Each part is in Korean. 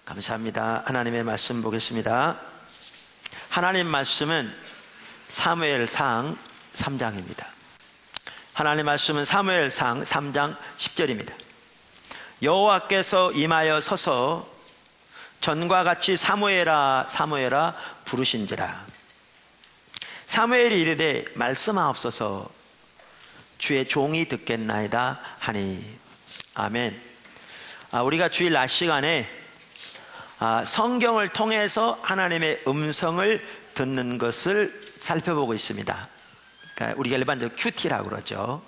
감사합니다. 하나님의 말씀 보겠습니다. 하나님 말씀은 사무엘상 3장입니다. 하나님 말씀은 사무엘상 3장 10절입니다. 여호와께서 임하여 서서 전과 같이 사무엘아 사무엘아 부르신지라. 사무엘이 이르되 말씀하옵소서 주의 종이 듣겠나이다 하니. 아멘. 우리가 주일 낮 시간에 성경을 통해서 하나님의 음성을 듣는 것을 살펴보고 있습니다. 그러니까 우리가 일반적으로 큐티라고 그러죠.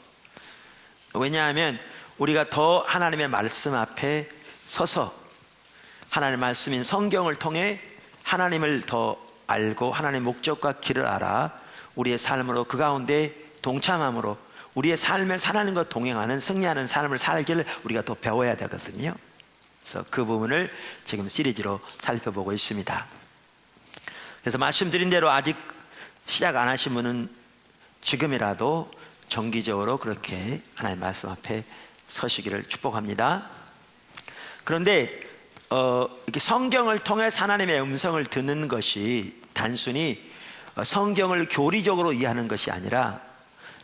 왜냐하면 우리가 더 하나님의 말씀 앞에 서서 하나님의 말씀인 성경을 통해 하나님을 더 알고 하나님의 목적과 길을 알아 우리의 삶으로 그 가운데 동참함으로 우리의 삶을 하나님과 동행하는 승리하는 삶을 살기를 우리가 더 배워야 되거든요. 그래서 그 부분을 지금 시리즈로 살펴보고 있습니다. 그래서 말씀드린 대로 아직 시작 안 하신 분은 지금이라도 정기적으로 그렇게 하나님의 말씀 앞에 서시기를 축복합니다. 그런데 이렇게 성경을 통해서 하나님의 음성을 듣는 것이 단순히 성경을 교리적으로 이해하는 것이 아니라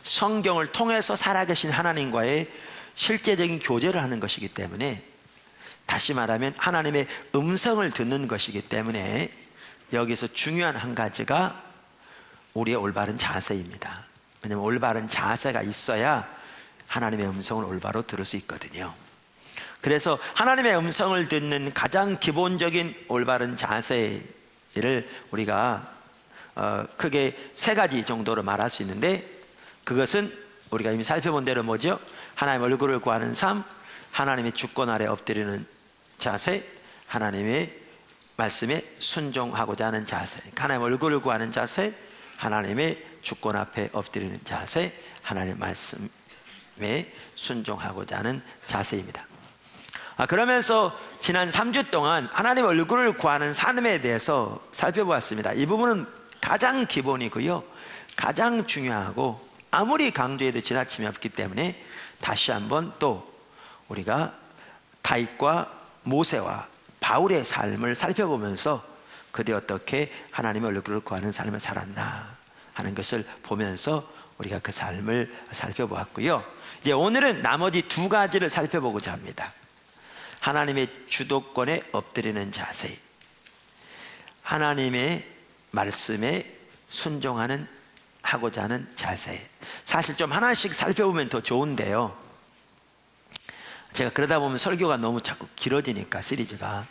성경을 통해서 살아계신 하나님과의 실제적인 교제를 하는 것이기 때문에, 다시 말하면 하나님의 음성을 듣는 것이기 때문에 여기서 중요한 한 가지가 우리의 올바른 자세입니다. 왜냐하면 올바른 자세가 있어야 하나님의 음성을 올바로 들을 수 있거든요. 그래서 하나님의 음성을 듣는 가장 기본적인 올바른 자세를 우리가 크게 세 가지 정도로 말할 수 있는데, 그것은 우리가 이미 살펴본 대로 뭐죠? 하나님의 얼굴을 구하는 삶, 하나님의 주권 아래 엎드리는 자세, 하나님의 말씀에 순종하고자 하는 자세. 하나님의 얼굴을 구하는 자세, 하나님의 주권 앞에 엎드리는 자세, 하나님의 말씀에 순종하고자 하는 자세입니다. 그러면서 지난 3주 동안 하나님의 얼굴을 구하는 삶에 대해서 살펴보았습니다. 이 부분은 가장 기본이고요, 가장 중요하고 아무리 강조해도 지나침이 없기 때문에 다시 한번 또 우리가 다윗과 모세와 바울의 삶을 살펴보면서 그들이 어떻게 하나님의 얼굴을 구하는 삶을 살았나 하는 것을 보면서 우리가 그 삶을 살펴보았고요. 이제 오늘은 나머지 두 가지를 살펴보고자 합니다. 하나님의 주도권에 엎드리는 자세, 하나님의 말씀에 순종하는 하고자 하는 자세. 사실 좀 하나씩 살펴보면 더 좋은데요, 제가 그러다 보면 설교가 너무 자꾸 길어지니까 시리즈가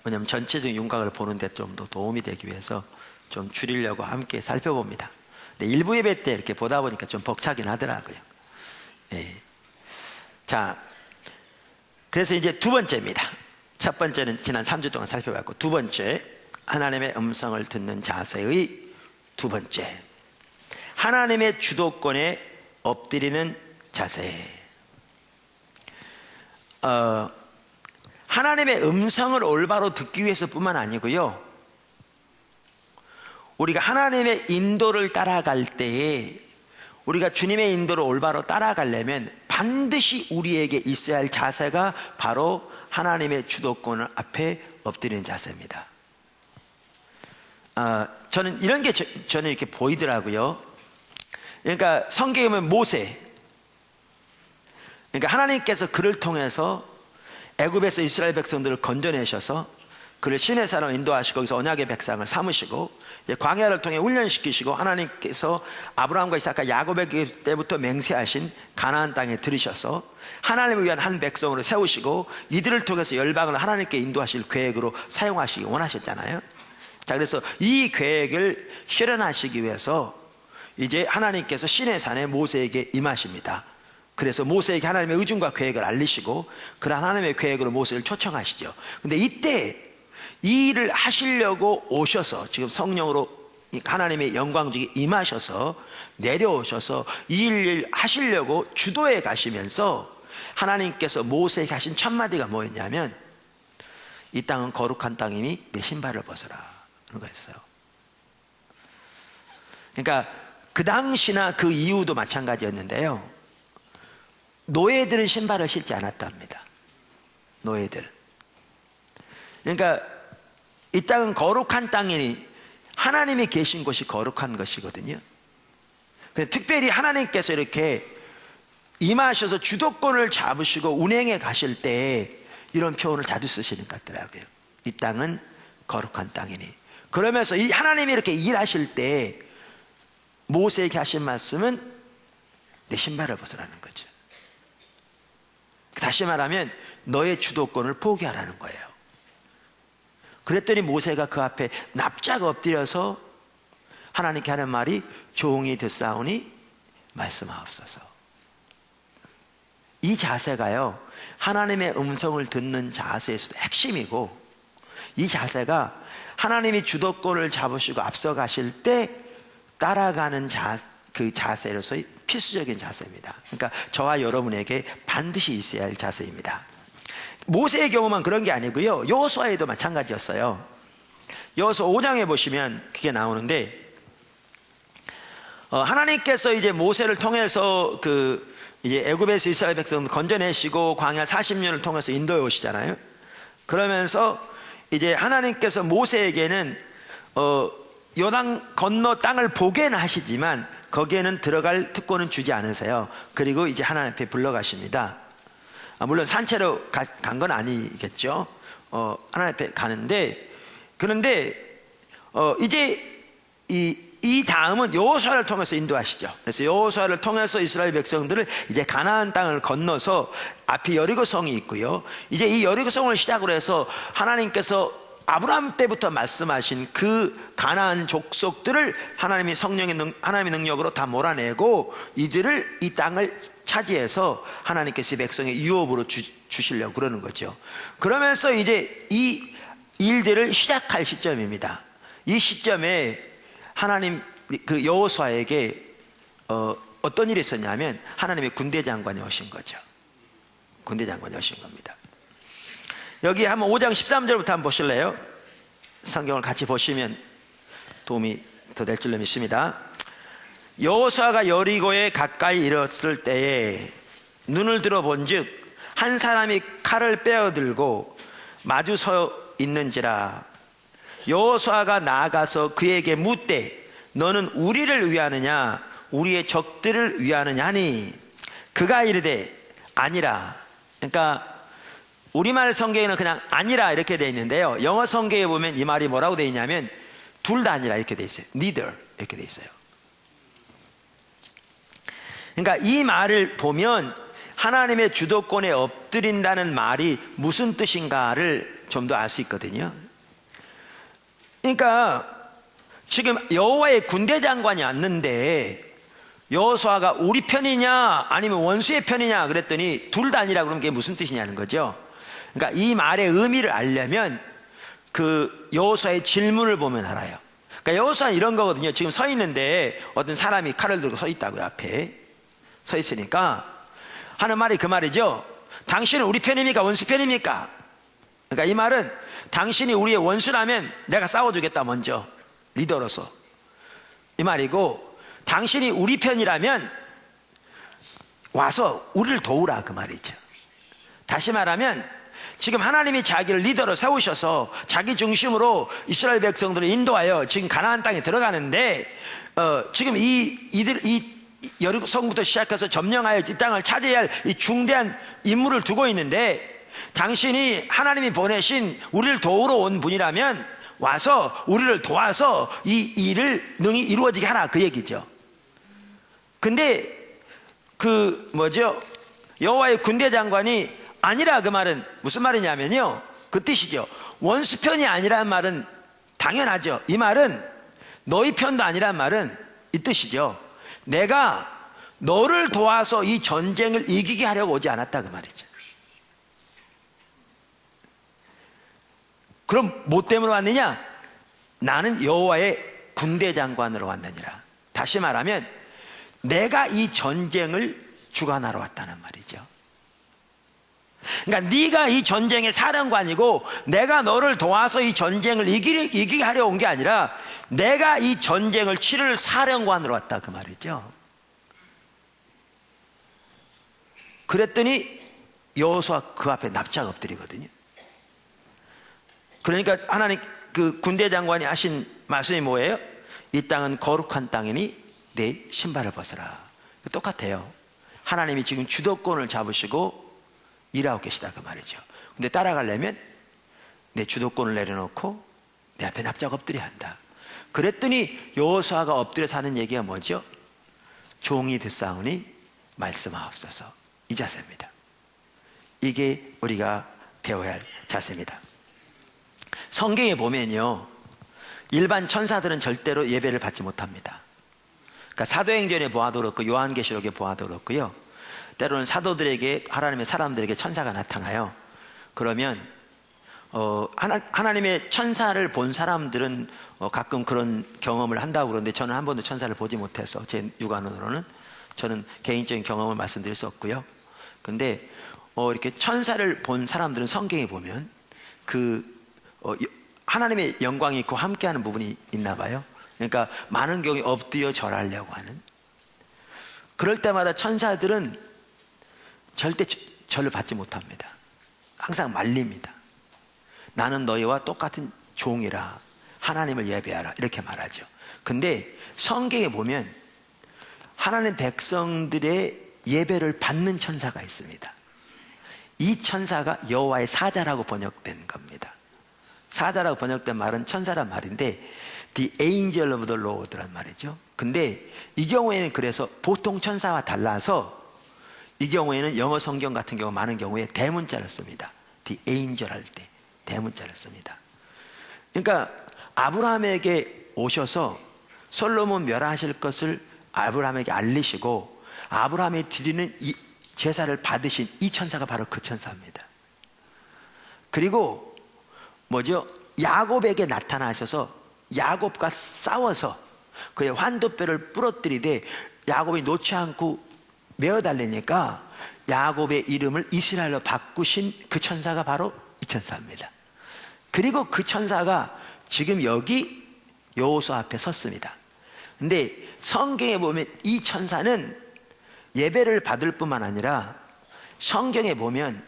왜냐하면 전체적인 윤곽을 보는데 좀 더 도움이 되기 위해서 좀 줄이려고 함께 살펴봅니다. 근데 일부 예배 때 이렇게 보다 보니까 좀 벅차긴 하더라고요. 예. 자, 그래서 이제 두 번째입니다. 첫 번째는 지난 3주 동안 살펴봤고, 두 번째, 하나님의 음성을 듣는 자세의 두 번째, 하나님의 주도권에 엎드리는 자세. 하나님의 음성을 올바로 듣기 위해서 뿐만 아니고요, 우리가 하나님의 인도를 따라갈 때에 우리가 주님의 인도를 올바로 따라가려면 반드시 우리에게 있어야 할 자세가 바로 하나님의 주도권 앞에 엎드리는 자세입니다. 저는 이런 게 저는 이렇게 보이더라고요. 그러니까 성경에 보면 모세, 그러니까 하나님께서 그를 통해서 애굽에서 이스라엘 백성들을 건져내셔서 그를 신의 산으로 인도하시고 거기서 언약의 백성을 삼으시고 광야를 통해 훈련시키시고 하나님께서 아브라함과 이삭과 야곱에게 때부터 맹세하신 가나안 땅에 들이셔서 하나님을 위한 한 백성으로 세우시고 이들을 통해서 열방을 하나님께 인도하실 계획으로 사용하시기 원하셨잖아요. 자, 그래서 이 계획을 실현하시기 위해서 이제 하나님께서 신의 산에 모세에게 임하십니다. 그래서 모세에게 하나님의 의중과 계획을 알리시고 그런 하나님의 계획으로 모세를 초청하시죠. 근데 이때 이 일을 하시려고 오셔서 지금 성령으로 하나님의 영광 중에 임하셔서 내려오셔서 이 일 하시려고 주도해 가시면서 하나님께서 모세에게 하신 첫 마디가 뭐였냐면, 이 땅은 거룩한 땅이니 내 신발을 벗어라 그런 거였어요. 그러니까 그 당시나 그 이후도 마찬가지였는데요, 노예들은 신발을 신지 않았답니다. 노예들은. 그러니까 이 땅은 거룩한 땅이니 하나님이 계신 곳이 거룩한 것이거든요. 특별히 하나님께서 이렇게 임하셔서 주도권을 잡으시고 운행해 가실 때 이런 표현을 자주 쓰시는 것 같더라고요. 이 땅은 거룩한 땅이니. 그러면서 이 하나님이 이렇게 일하실 때 모세에게 하신 말씀은 내 신발을 벗으라는 거죠. 다시 말하면 너의 주도권을 포기하라는 거예요. 그랬더니 모세가 그 앞에 납작 엎드려서 하나님께 하는 말이 종이 듣사오니 말씀하옵소서. 이 자세가요, 하나님의 음성을 듣는 자세에서도 핵심이고, 이 자세가 하나님이 주도권을 잡으시고 앞서가실 때 따라가는 그 자세로서의 필수적인 자세입니다. 그러니까 저와 여러분에게 반드시 있어야 할 자세입니다. 모세의 경우만 그런 게 아니고요, 여호수아에도 마찬가지였어요. 여호수아 5장에 보시면 그게 나오는데, 하나님께서 이제 모세를 통해서 이제 애굽에서 이스라엘 백성을 건져내시고 광야 40년을 통해서 인도해 오시잖아요. 그러면서 이제 하나님께서 모세에게는 요단 건너 땅을 보게는 하시지만 거기에는 들어갈 특권은 주지 않으세요. 그리고 이제 하나님 앞에 불러가십니다. 물론 산채로 간 건 아니겠죠. 하나님 앞에 가는데, 그런데 이제 이 다음은 여호수아를 통해서 인도하시죠. 그래서 여호수아를 통해서 이스라엘 백성들을 이제 가나안 땅을 건너서 앞에 여리고성이 있고요, 이제 이 여리고성을 시작으로 해서 하나님께서 아브라함 때부터 말씀하신 그 가나안 족속들을 하나님의 하나님의 능력으로 다 몰아내고 이들을 이 땅을 차지해서 하나님께서 백성의 유업으로 주시려고 그러는 거죠. 그러면서 이제 이 일들을 시작할 시점입니다. 이 시점에 하나님 그 여호수아에게 어떤 일이 있었냐면 하나님의 군대 장관이 오신 거죠. 군대 장관이 오신 겁니다. 여기 한번 5장 13절부터 한번 보실래요? 성경을 같이 보시면 도움이 더 될 줄로 믿습니다. 여호수아가 여리고에 가까이 이르렀을 때에 눈을 들어 본즉 한 사람이 칼을 빼어들고 마주 서 있는지라. 여호수아가 나아가서 그에게 묻되 너는 우리를 위하느냐 우리의 적들을 위하느냐 하니 그가 이르되 아니라. 그러니까 우리말 성경에는 그냥 아니라 이렇게 되어 있는데요, 영어 성경에 보면 이 말이 뭐라고 되어 있냐면 둘 다 아니라 이렇게 되어 있어요. neither 이렇게 되어 있어요. 그러니까 이 말을 보면 하나님의 주도권에 엎드린다는 말이 무슨 뜻인가를 좀 더 알 수 있거든요. 그러니까 지금 여호와의 군대 장관이 왔는데 여호수아가 우리 편이냐 아니면 원수의 편이냐 그랬더니 둘 다 아니라 그러면 그게 무슨 뜻이냐는 거죠. 그러니까 이 말의 의미를 알려면 그 여호수아의 질문을 보면 알아요. 그러니까 여호수아는 이런 거거든요. 지금 서 있는데 어떤 사람이 칼을 들고 서 있다고요. 앞에 서 있으니까 하는 말이 그 말이죠. 당신은 우리 편입니까 원수 편입니까? 그러니까 이 말은 당신이 우리의 원수라면 내가 싸워주겠다, 먼저 리더로서, 이 말이고, 당신이 우리 편이라면 와서 우리를 도우라, 그 말이죠. 다시 말하면 지금 하나님이 자기를 리더로 세우셔서 자기 중심으로 이스라엘 백성들을 인도하여 지금 가나안 땅에 들어가는데 지금 이 여리고성부터 시작해서 점령하여 이 땅을 차지해야 할 이 중대한 임무를 두고 있는데, 당신이 하나님이 보내신 우리를 도우러 온 분이라면 와서 우리를 도와서 이 일을 능히 이루어지게 하라, 그 얘기죠. 근데 여호와의 군대 장관이 아니라, 그 말은 무슨 말이냐면요, 그 뜻이죠. 원수 편이 아니란 말은 당연하죠. 이 말은 너희 편도 아니란 말은 이 뜻이죠. 내가 너를 도와서 이 전쟁을 이기게 하려고 오지 않았다, 그 말이죠. 그럼 뭐 때문에 왔느냐? 나는 여호와의 군대 장관으로 왔느니라. 다시 말하면 내가 이 전쟁을 주관하러 왔다는 말이죠. 그러니까 네가 이 전쟁의 사령관이고 내가 너를 도와서 이 전쟁을 이기게 하려 온 게 아니라 내가 이 전쟁을 치를 사령관으로 왔다 그 말이죠. 그랬더니 여호수아 그 앞에 납작 엎드리거든요. 그러니까 하나님 그 군대 장관이 하신 말씀이 뭐예요? 이 땅은 거룩한 땅이니 내 신발을 벗어라. 똑같아요. 하나님이 지금 주도권을 잡으시고 일하고 계시다 그 말이죠. 근데 따라가려면 내 주도권을 내려놓고 내 앞에 납작 엎드려야 한다. 그랬더니 여호수아가 엎드려서 하는 얘기가 뭐죠? 종이 듣사오니 말씀하옵소서. 이 자세입니다. 이게 우리가 배워야 할 자세입니다. 성경에 보면요, 일반 천사들은 절대로 예배를 받지 못합니다. 그러니까 사도행전에 보아도 그렇고 요한계시록에 보아도 그렇고요, 때로는 사도들에게, 하나님의 사람들에게 천사가 나타나요. 그러면 하나님의 천사를 본 사람들은 가끔 그런 경험을 한다고 그러는데 저는 한 번도 천사를 보지 못해서 제 육안으로는 저는 개인적인 경험을 말씀드릴 수 없고요. 근데 이렇게 천사를 본 사람들은 성경에 보면 하나님의 영광이 있고 함께하는 부분이 있나 봐요. 그러니까 많은 경우에 엎드려 절하려고 하는, 그럴 때마다 천사들은 절대 절을 받지 못합니다. 항상 말립니다. 나는 너희와 똑같은 종이라 하나님을 예배하라 이렇게 말하죠. 근데 성경에 보면 하나님 백성들의 예배를 받는 천사가 있습니다. 이 천사가 여호와의 사자라고 번역된 겁니다. 사자라고 번역된 말은 천사란 말인데 The angel of the Lord란 말이죠. 근데 이 경우에는 그래서 보통 천사와 달라서 이 경우에는 영어 성경 같은 경우 많은 경우에 대문자를 씁니다. The angel 할 때 대문자를 씁니다. 그러니까 아브라함에게 오셔서 솔로몬 멸하실 것을 아브라함에게 알리시고 아브라함이 드리는 이 제사를 받으신 이 천사가 바로 그 천사입니다. 그리고 뭐죠? 야곱에게 나타나셔서 야곱과 싸워서 그의 환도뼈를 부러뜨리되 야곱이 놓지 않고 메어달리니까 야곱의 이름을 이스라엘로 바꾸신 그 천사가 바로 이 천사입니다. 그리고 그 천사가 지금 여기 여호수아 앞에 섰습니다. 근데 성경에 보면 이 천사는 예배를 받을 뿐만 아니라 성경에 보면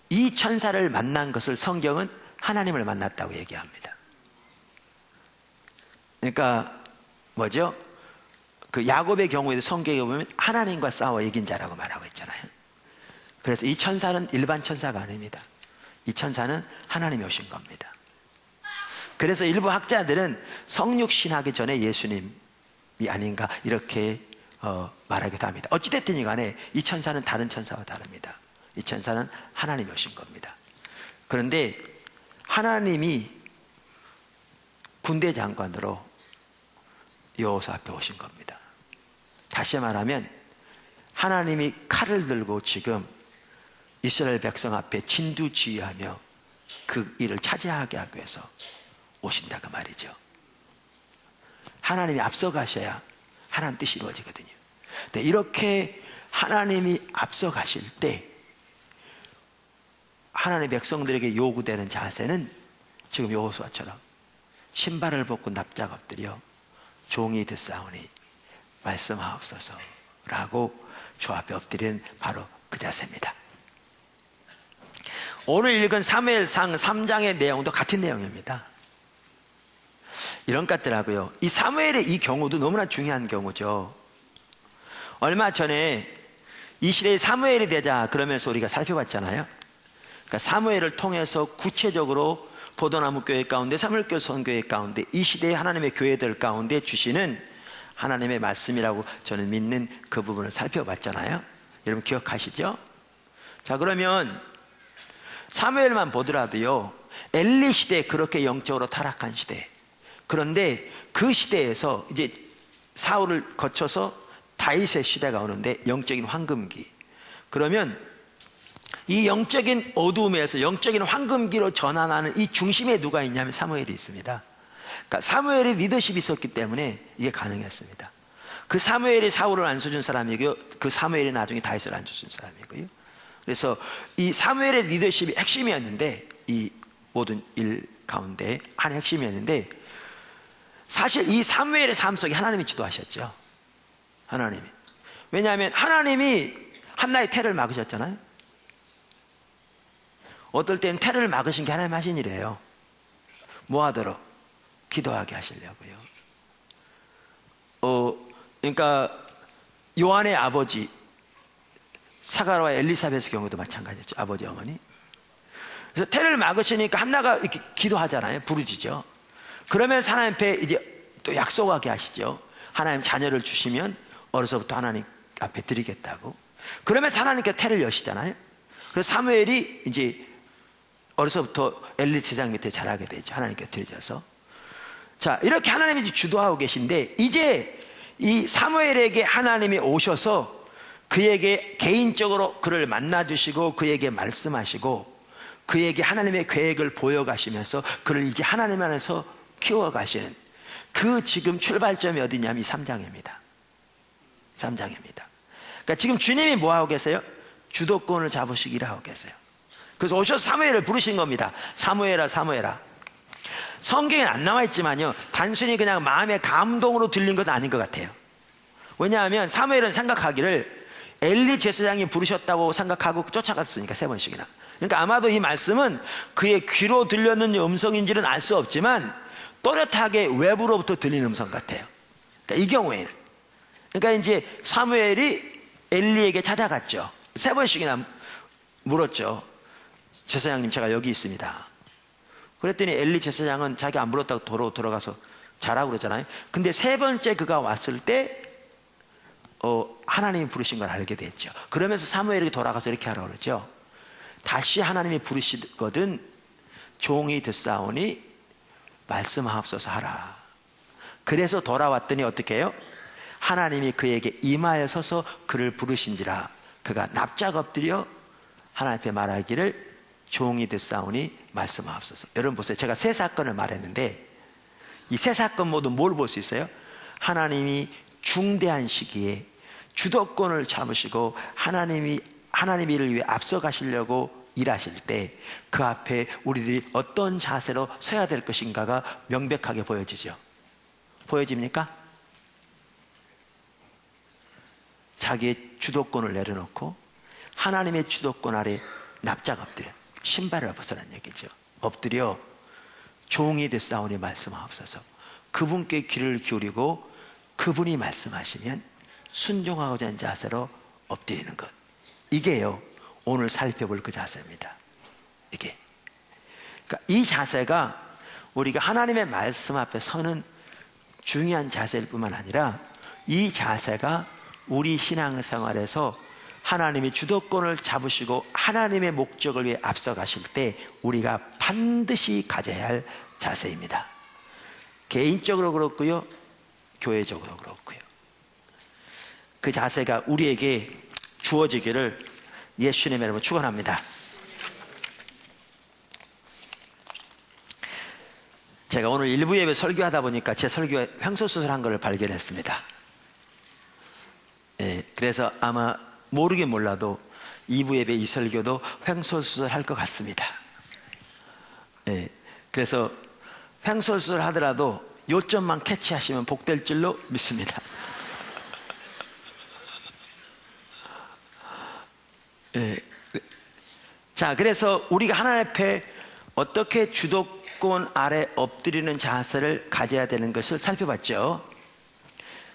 이 천사를 만난 것을 성경은 하나님을 만났다고 얘기합니다. 그러니까 뭐죠? 그 야곱의 경우에도 성경에 보면 하나님과 싸워 이긴 자라고 말하고 있잖아요. 그래서 이 천사는 일반 천사가 아닙니다. 이 천사는 하나님이 오신 겁니다. 그래서 일부 학자들은 성육신하기 전에 예수님이 아닌가 이렇게 말하기도 합니다. 어찌됐든 간에 이 천사는 다른 천사와 다릅니다. 이 천사는 하나님이 오신 겁니다. 그런데 하나님이 군대 장관으로 여호수아 앞에 오신 겁니다. 다시 말하면 하나님이 칼을 들고 지금 이스라엘 백성 앞에 진두지휘하며 그 일을 차지하게 하기 위해서 오신다 그 말이죠. 하나님이 앞서가셔야 하나님 뜻이 이루어지거든요. 근데 이렇게 하나님이 앞서가실 때 하나님의 백성들에게 요구되는 자세는 지금 여호수아처럼 신발을 벗고 납작 엎드려 종이 듣사오니 말씀하옵소서 라고 주 앞에 엎드리는 바로 그 자세입니다. 오늘 읽은 사무엘상 3장의 내용도 같은 내용입니다. 이런 것 같더라고요. 이 사무엘의 이 경우도 너무나 중요한 경우죠. 얼마 전에 이 시대에 사무엘이 되자 그러면서 우리가 살펴봤잖아요. 그러니까 사무엘을 통해서 구체적으로 포도나무 교회 가운데 사무엘교회 선교회 가운데 이 시대의 하나님의 교회들 가운데 주시는 하나님의 말씀이라고 저는 믿는 그 부분을 살펴봤잖아요. 여러분 기억하시죠? 자, 그러면 사무엘만 보더라도요, 엘리 시대 그렇게 영적으로 타락한 시대, 그런데 그 시대에서 이제 사울을 거쳐서 다윗의 시대가 오는데 영적인 황금기, 그러면 이 영적인 어두움에서 영적인 황금기로 전환하는 이 중심에 누가 있냐면 사무엘이 있습니다. 그러니까 사무엘의 리더십이 있었기 때문에 이게 가능했습니다. 그 사무엘이 사울을 안수준 사람이고요, 그 사무엘이 나중에 다윗을 안수준 사람이고요. 그래서 이 사무엘의 리더십이 핵심이었는데, 이 모든 일 가운데 한 핵심이었는데, 사실 이 사무엘의 삶 속에 하나님이 지도하셨죠. 하나님이. 왜냐하면 하나님이 한나의 태를 막으셨잖아요. 어떨 때는 태를 막으신 게 하나님 하신 일이에요. 뭐 하도록? 기도하게 하시려고요. 그러니까 요한의 아버지 사가랴와 엘리사벳의 경우도 마찬가지였죠. 아버지 어머니. 그래서 태를 막으시니까 한나가 이렇게 기도하잖아요. 부르짖죠. 그러면 하나님 앞에 이제 또 약속하게 하시죠. 하나님 자녀를 주시면 어려서부터 하나님 앞에 드리겠다고. 그러면서 하나님께 태를 여시잖아요. 그래서 사무엘이 이제 어려서부터 엘리 제사장 밑에 자라게 되죠. 하나님께 드려져서. 자, 이렇게 하나님이 주도하고 계신데, 이제 이 사무엘에게 하나님이 오셔서 그에게 개인적으로 그를 만나주시고 그에게 말씀하시고 그에게 하나님의 계획을 보여가시면서 그를 이제 하나님 안에서 키워가시는 그 지금 출발점이 어디냐면 이 3장입니다. 3장입니다. 그러니까 지금 주님이 뭐하고 계세요? 주도권을 잡으시기를 하고 계세요. 그래서 오셔서 사무엘을 부르신 겁니다. 사무엘아, 사무엘아. 성경에 안 나와 있지만요, 단순히 그냥 마음의 감동으로 들린 건 아닌 것 같아요. 왜냐하면 사무엘은 생각하기를 엘리 제사장이 부르셨다고 생각하고 쫓아갔으니까 3번씩이나. 그러니까 아마도 이 말씀은 그의 귀로 들렸는 음성인지는 알 수 없지만 또렷하게 외부로부터 들리는 음성 같아요. 그러니까 이 경우에는. 그러니까 이제 사무엘이 엘리에게 찾아갔죠. 3번씩이나 물었죠. 제사장님, 제가 여기 있습니다. 그랬더니 엘리 제사장은 자기 안 불렀다고 도로 들어가서 자라고 그러잖아요. 근데 3번째 그가 왔을 때 하나님이 부르신 걸 알게 됐죠. 그러면서 사무엘이 돌아가서 이렇게 하라고 그러죠. 다시 하나님이 부르시거든 종이 듣사오니 말씀하옵소서 하라. 그래서 돌아왔더니 어떻게 해요? 하나님이 그에게 임하여 서서 그를 부르신지라. 그가 납작 엎드려 하나님 앞에 말하기를 종이 듣사오니 말씀하옵소서. 여러분 보세요. 제가 3사건을 말했는데 이 3사건 모두 뭘 볼 수 있어요? 하나님이 중대한 시기에 주도권을 잡으시고 하나님이 이를 위해 앞서가시려고 일하실 때 그 앞에 우리들이 어떤 자세로 서야 될 것인가가 명백하게 보여지죠. 보여집니까? 자기의 주도권을 내려놓고 하나님의 주도권 아래 납작 엎드려, 신발을 벗어난 얘기죠. 엎드려 종이 듣사오니 말씀하옵소서. 그분께 귀를 기울이고 그분이 말씀하시면 순종하고자 하는 자세로 엎드리는 것. 이게요, 오늘 살펴볼 그 자세입니다. 이게. 그러니까 이 자세가 우리가 하나님의 말씀 앞에 서는 중요한 자세일 뿐만 아니라 이 자세가 우리 신앙생활에서 하나님이 주도권을 잡으시고 하나님의 목적을 위해 앞서가실 때 우리가 반드시 가져야 할 자세입니다. 개인적으로 그렇고요, 교회적으로 그렇고요. 그 자세가 우리에게 주어지기를 예수님의 이름으로 축원합니다. 제가 오늘 일부 예배 설교하다 보니까 제 설교에 횡설수설한 것을 발견했습니다. 그래서 아마 모르긴 몰라도 2부 예배 이 설교도 횡설수설할 것 같습니다. 그래서 횡설수설 하더라도 요점만 캐치하시면 복될 줄로 믿습니다. 자, 그래서 우리가 하나님 앞에 어떻게 주도권 아래 엎드리는 자세를 가져야 되는 것을 살펴봤죠.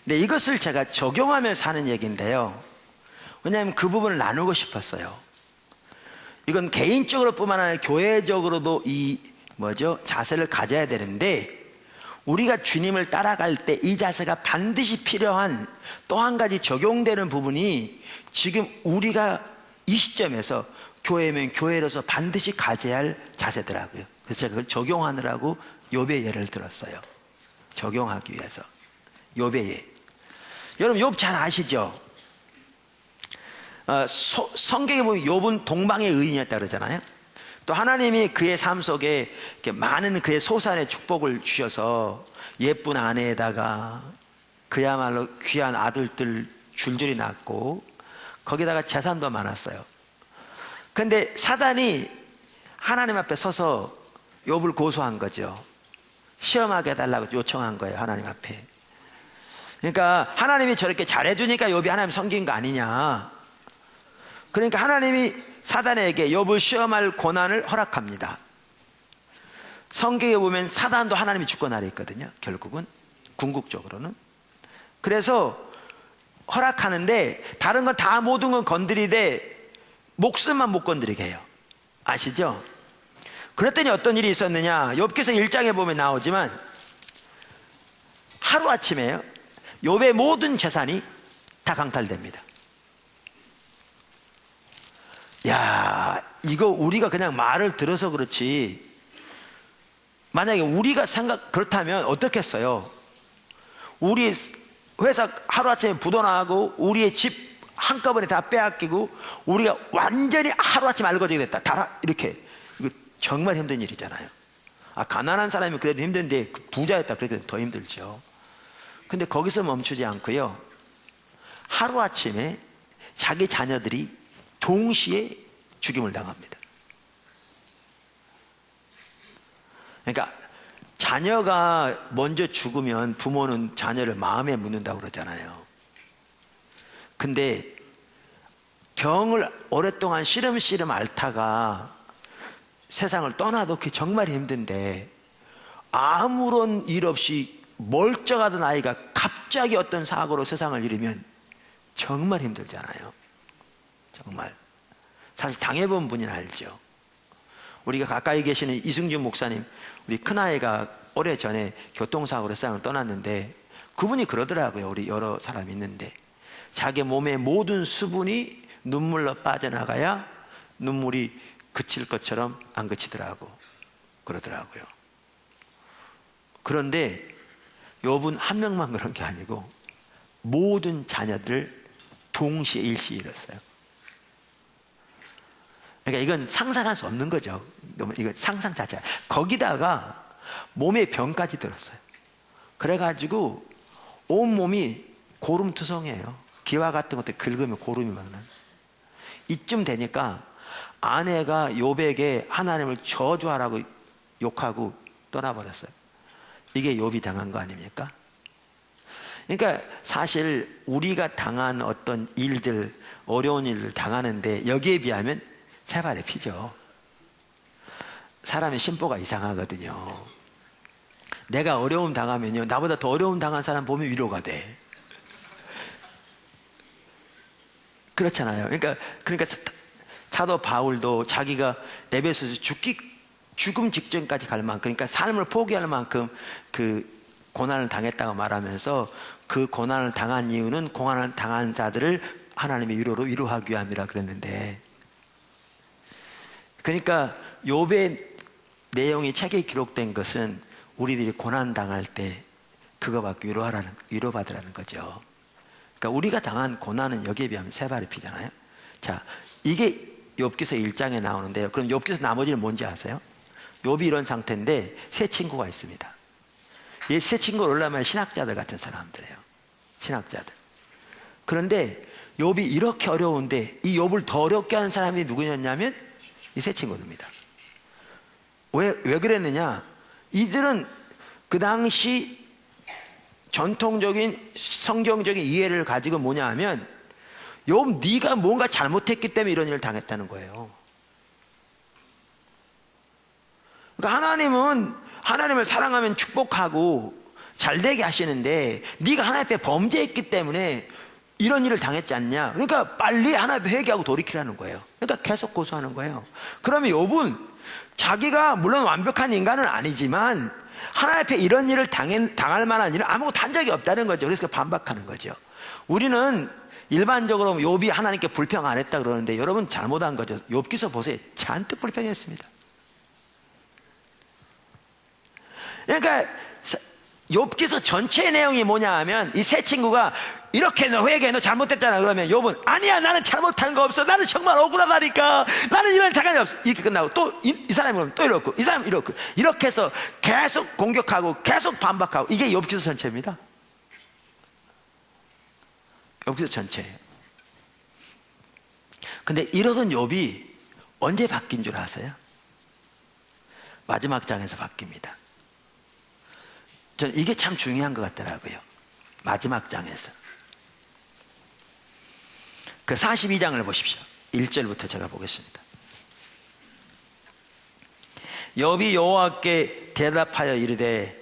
근데 이것을 제가 적용하면서 하는 얘기인데요. 왜냐하면 그 부분을 나누고 싶었어요. 이건 개인적으로 뿐만 아니라 교회적으로도 이 자세를 가져야 되는데, 우리가 주님을 따라갈 때 이 자세가 반드시 필요한 또 한 가지 적용되는 부분이 지금 우리가 이 시점에서 교회면 교회로서 반드시 가져야 할 자세더라고요. 그래서 제가 그걸 적용하느라고 욥의 예를 들었어요. 적용하기 위해서. 욥의 예. 여러분 욥 잘 아시죠? 성경에 보면 욥은 동방의 의인이었다 그러잖아요. 또 하나님이 그의 삶 속에 이렇게 많은 그의 소산의 축복을 주셔서 예쁜 아내에다가 그야말로 귀한 아들들 줄줄이 낳고 거기다가 재산도 많았어요. 그런데 사단이 하나님 앞에 서서 욥을 고소한 거죠. 시험하게 해달라고 요청한 거예요, 하나님 앞에. 그러니까 하나님이 저렇게 잘해주니까 욥이 하나님 섬긴 거 아니냐. 그러니까 하나님이 사단에게 욥을 시험할 고난을 허락합니다. 성경에 보면 사단도 하나님이 주권하에 있거든요, 결국은 궁극적으로는. 그래서 허락하는데 다른 건 다 모든 건 건드리되 목숨만 못 건드리게 해요. 아시죠? 그랬더니 어떤 일이 있었느냐. 욥기서 1장에 보면 나오지만 하루아침에요, 욥의 모든 재산이 다 강탈됩니다. 야, 이거 우리가 그냥 말을 들어서 그렇지, 만약에 우리가 그렇다면 어떻겠어요? 우리 회사 하루아침에 부도나고 우리의 집 한꺼번에 다 빼앗기고 우리가 완전히 하루아침에 알거지게 됐다, 다 이렇게. 이거 정말 힘든 일이잖아요. 가난한 사람이 그래도 힘든데 부자였다 그래도 더 힘들죠. 근데 거기서 멈추지 않고요, 하루아침에 자기 자녀들이 동시에 죽임을 당합니다. 그러니까 자녀가 먼저 죽으면 부모는 자녀를 마음에 묻는다고 그러잖아요. 근데 병을 오랫동안 시름시름 앓다가 세상을 떠나도 그게 정말 힘든데, 아무런 일 없이 멀쩡하던 아이가 갑자기 어떤 사고로 세상을 잃으면 정말 힘들잖아요. 정말. 사실 당해본 분이는 알죠. 우리가 가까이 계시는 이승준 목사님, 우리 큰아이가 오래전에 교통사고로 세상을 떠났는데 그분이 그러더라고요. 우리 여러 사람이 있는데 자기 몸의 모든 수분이 눈물로 빠져나가야 눈물이 그칠 것처럼 안 그치더라고 그러더라고요. 그런데 욥은 한 명만 그런 게 아니고 모든 자녀들 동시에 일시에 잃었어요. 그러니까 이건 상상할 수 없는 거죠. 이건 상상 자체야. 거기다가 몸에 병까지 들었어요. 그래가지고 온 몸이 고름투성이에요. 기와 같은 것들 긁으면 고름이 막 나요. 이쯤 되니까 아내가 욥에게 하나님을 저주하라고 욕하고 떠나버렸어요. 이게 욥이 당한 거 아닙니까? 그러니까 사실 우리가 당한 어떤 일들, 어려운 일을 당하는데 여기에 비하면 세 발의 피죠. 사람의 심보가 이상하거든요. 내가 어려움 당하면요, 나보다 더 어려움 당한 사람 보면 위로가 돼. 그렇잖아요. 그러니까 사도 바울도 자기가 에베소에서 죽음 직전까지 갈 만큼, 그러니까 삶을 포기할 만큼 그 고난을 당했다고 말하면서 그 고난을 당한 이유는 고난을 당한 자들을 하나님의 위로로 위로하기 위함이라 그랬는데, 그러니까 욥의 내용이 책에 기록된 것은 우리들이 고난 당할 때 그거 받고 위로받으라는 거죠. 그러니까 우리가 당한 고난은 여기에 비하면 세 발의 피잖아요. 자, 이게 욥기서 1장에 나오는데요. 그럼 욥기서 나머지는 뭔지 아세요? 욥이 이런 상태인데 세 친구가 있습니다. 이 세 친구가 올라면 신학자들 같은 사람들이에요. 신학자들. 그런데 욥이 이렇게 어려운데 이 욥을 더 어렵게 하는 사람이 누구였냐면 이 세 친구입니다. 왜 그랬느냐? 이들은 그 당시 전통적인 성경적인 이해를 가지고 뭐냐 하면, 욥 네가 뭔가 잘못했기 때문에 이런 일을 당했다는 거예요. 그러니까 하나님은 하나님을 사랑하면 축복하고 잘되게 하시는데 네가 하나님 앞에 범죄했기 때문에 이런 일을 당했지 않냐. 그러니까 빨리 하나님 앞에 회개하고 돌이키라는 거예요. 그러니까 계속 고소하는 거예요. 그러면 욥은 자기가 물론 완벽한 인간은 아니지만 하나님 앞에 이런 일을 당할 만한 일은 아무것도 한 적이 없다는 거죠. 그래서 반박하는 거죠. 우리는 일반적으로 욥이 하나님께 불평 안 했다 그러는데 여러분 잘못한 거죠. 욥기서 보세요. 잔뜩 불평했습니다. 그러니까 욥기서 전체 내용이 뭐냐 하면 이 세 친구가 이렇게 너 회개해, 너 잘못했잖아. 그러면 욥은 아니야, 나는 잘못한 거 없어, 나는 정말 억울하다니까, 나는 이런 자간이 없어. 이렇게 끝나고 또 이 사람이 그러면 또 이렇고, 이 사람이 이렇고, 이렇게 해서 계속 공격하고 계속 반박하고, 이게 욥기서 전체입니다. 욥기서 전체예요. 근데 이러던 욥이 언제 바뀐 줄 아세요? 마지막 장에서 바뀝니다. 저는 이게 참 중요한 것 같더라고요. 마지막 장에서. 그 42장을 보십시오. 1절부터 제가 보겠습니다. 욥이 여호와께 대답하여 이르되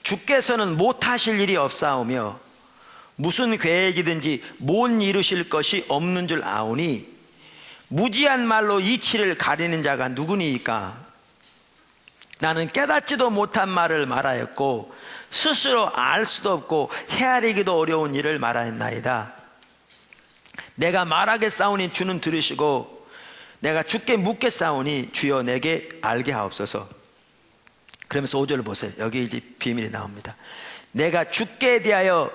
주께서는 못하실 일이 없사오며 무슨 계획이든지 못 이루실 것이 없는 줄 아오니 무지한 말로 이치를 가리는 자가 누구니이까? 나는 깨닫지도 못한 말을 말하였고 스스로 알 수도 없고 헤아리기도 어려운 일을 말하였나이다. 내가 말하겠사오니 주는 들으시고 내가 주께 묻겠사오니 주여 내게 알게 하옵소서. 그러면서 5절 보세요. 여기 이제 비밀이 나옵니다. 내가 주께 대하여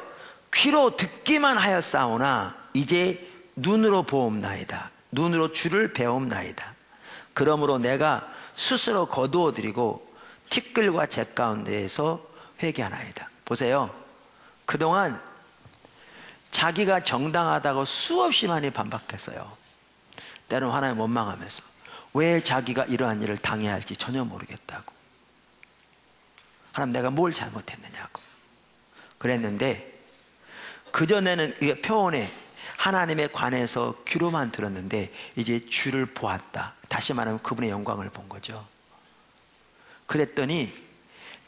귀로 듣기만 하였사오나 이제 눈으로 보옵나이다. 눈으로 주를 배움나이다. 그러므로 내가 스스로 거두어드리고 티끌과 재 가운데에서 회개하나이다. 보세요. 그동안 자기가 정당하다고 수없이 많이 반박했어요. 때로는 하나님 원망하면서 왜 자기가 이러한 일을 당해야 할지 전혀 모르겠다고. 하나님 내가 뭘 잘못했느냐고 그랬는데, 그전에는 이게 표현에 하나님에 관해서 귀로만 들었는데 이제 주를 보았다. 다시 말하면 그분의 영광을 본 거죠. 그랬더니